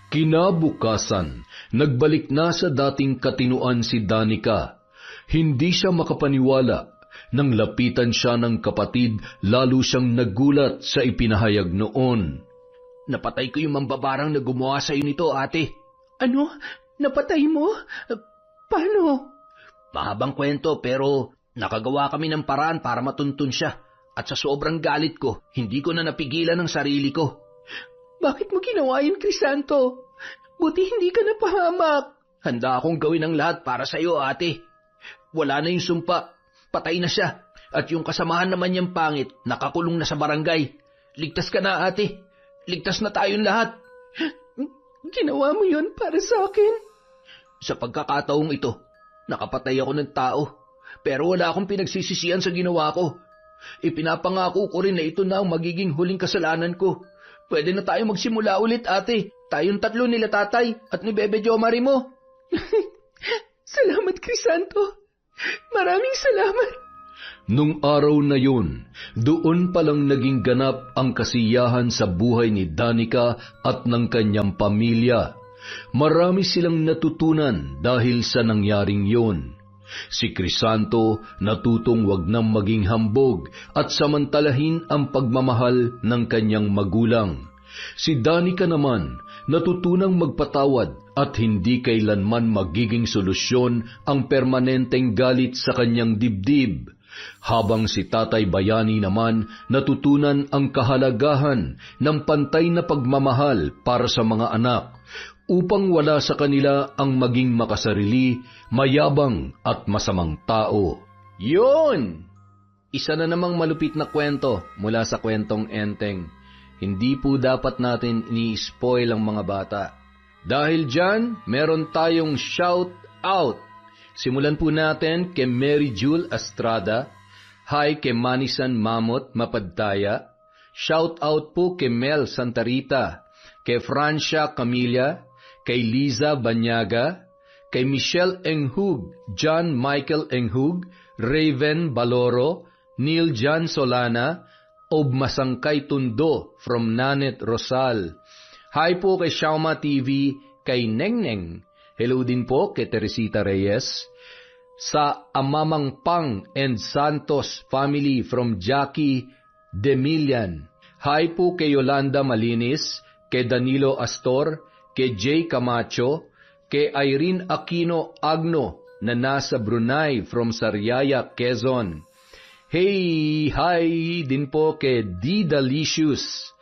Kinabukasan, nagbalik na sa dating katinuan si Danica. Hindi siya makapaniwala. Nang lapitan siya ng kapatid, lalo siyang nagulat sa ipinahayag noon. Napatay ko yung mambabarang na gumawa sa'yo nito, ate. Ano? Napatay mo? Paano? Mahabang kwento pero nakagawa kami ng paraan para matuntun siya. At sa sobrang galit ko, hindi ko na napigilan ang sarili ko. Bakit mo ginawa yun, Crisanto? Buti hindi ka napahamak. Handa akong gawin ang lahat para sa'yo, ate. Wala na yung sumpa. Patay na siya. At yung kasamahan naman niyang pangit, nakakulong na sa barangay. Ligtas ka na, ate. Ligtas na tayong lahat. Ginawa mo yun para sa akin? Sa pagkakataong ito, nakapatay ako ng tao. Pero wala akong pinagsisisihan sa ginawa ko. Ipinapangako ko rin na ito na ang magiging huling kasalanan ko. Pwede na tayo magsimula ulit, ate. Tayong tatlo nila tatay at ni Bebe Jomari mo. Salamat, Crisanto. Maraming salamat. Nung araw na yun, doon palang naging ganap ang kasiyahan sa buhay ni Danica at ng kanyang pamilya. Marami silang natutunan dahil sa nangyaring yun. Si Crisanto natutong wag nang maging hambog at samantalahin ang pagmamahal ng kanyang magulang. Si Danica naman natutunang magpatawad at hindi kailanman magiging solusyon ang permanenteng galit sa kanyang dibdib. Habang si Tatay Bayani naman natutunan ang kahalagahan ng pantay na pagmamahal para sa mga anak upang wala sa kanila ang maging makasarili, mayabang at masamang tao. Yun! Isa na namang malupit na kwento mula sa kwentong Enteng. Hindi po dapat natin ini-spoil ang mga bata. Dahil dyan, meron tayong shout out. Simulan po natin kay Mary Jewel Estrada. Hi kay Manisan Mamot Mapadtaya. Shout out po kay Mel Santarita, kay Francia Camilla, kay Liza Banyaga, kay Michelle Enghug, John Michael Enghug, Raven Baloro, Neil John Solana, Ob Masangkay Tundo from Nanet Rosal. Hi po kay Shauma TV, kay Nengneng. Hello din po kay Teresita Reyes. Sa Amamang Pang and Santos family from Jackie Demilian. Hi po kay Yolanda Malinis, kay Danilo Astor, kay Jay Camacho, kay Irene Aquino Agno na nasa Brunei from Sariaya, Quezon. Hey, hi din po kay D. Delicious.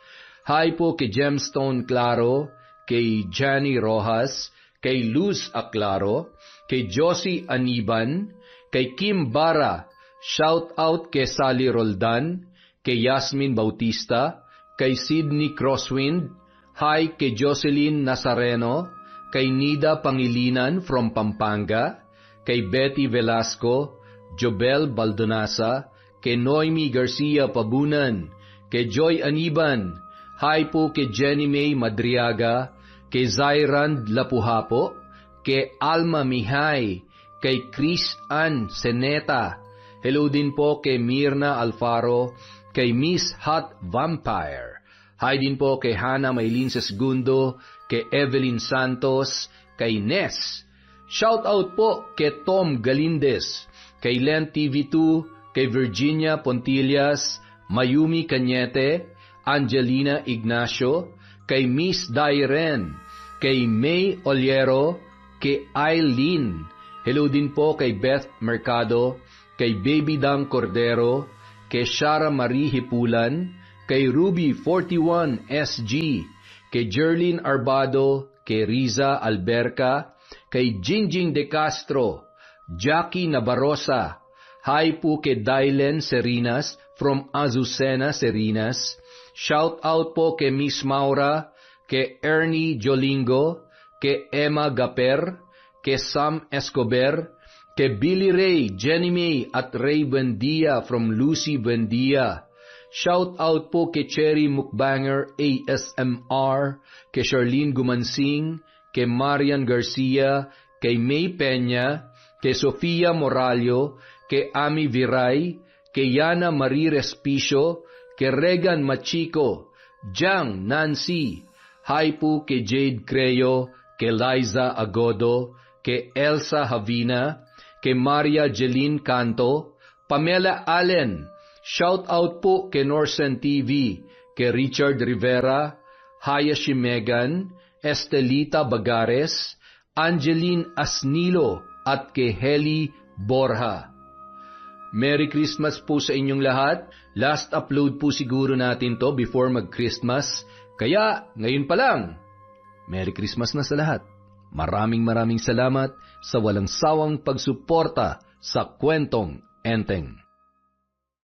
Hi po kay Gemstone Claro, kay Johnny Rojas, kay Luz Aclaro, kay Josie Aniban, kay Kim Bara, shout out kay Sally Roldan, kay Yasmin Bautista, kay Sydney Crosswind, hi kay Jocelyn Nazareno, kay Nida Pangilinan from Pampanga, kay Betty Velasco, Jobel Baldonasa, kay Noemi Garcia Pabunan, kay Joy Aniban, hi po kay Jenny May Madriaga, kay Zairand Lapuhapo, kay Alma Mihay, kay Chris Ann Seneta, hello din po kay Mirna Alfaro, kay Miss Hot Vampire, hi din po kay Hannah Maylin Segundo, kay Evelyn Santos, kay Ness, shout out po kay Tom Galindez, kay Len TV2, kay Virginia Pontillas, Mayumi Cañete, Angelina Ignacio, kay Miss Dairen, kay May Oliero, kay Eileen, hello din po kay Beth Mercado, kay Baby Dang Cordero, kay Shara Marie Hipulan, kay Ruby 41 SG, kay Jerlyn Arbado, kay Riza Alberca, kay Jingjing De Castro, Jackie Nabarosa, hi po kay Dylen Serinas from Azucena, Serinas, shout out po kay Miss Maura, kay Ernie Jolingo, kay Emma Gaper, kay Sam Escobar, kay Billy Ray, Jenny May at Ray Buendia from Lucy Buendia. Shout out po kay Cherry Mukbanger ASMR, kay Charlene Gumansing, kay Marian Garcia, kay May Peña, kay Sofia Moralio, kay Ami Viray, kay Yana Marie Respicio, kay Regan Machico, Jang Nancy, hi po kay Jade Creo, kay Liza Agodo, kay Elsa Havina, kay Maria Jeline Canto, Pamela Allen, shout out po kay Norsen TV, kay Richard Rivera, Hayashi Megan, Estelita Bagares, Angeline Asnilo, at kay Heli Borja. Merry Christmas po sa inyong lahat. Last upload po siguro natin to before mag-Christmas. Kaya, ngayon pa lang, Merry Christmas na sa lahat. Maraming salamat sa walang sawang pagsuporta sa Kwentong Enteng.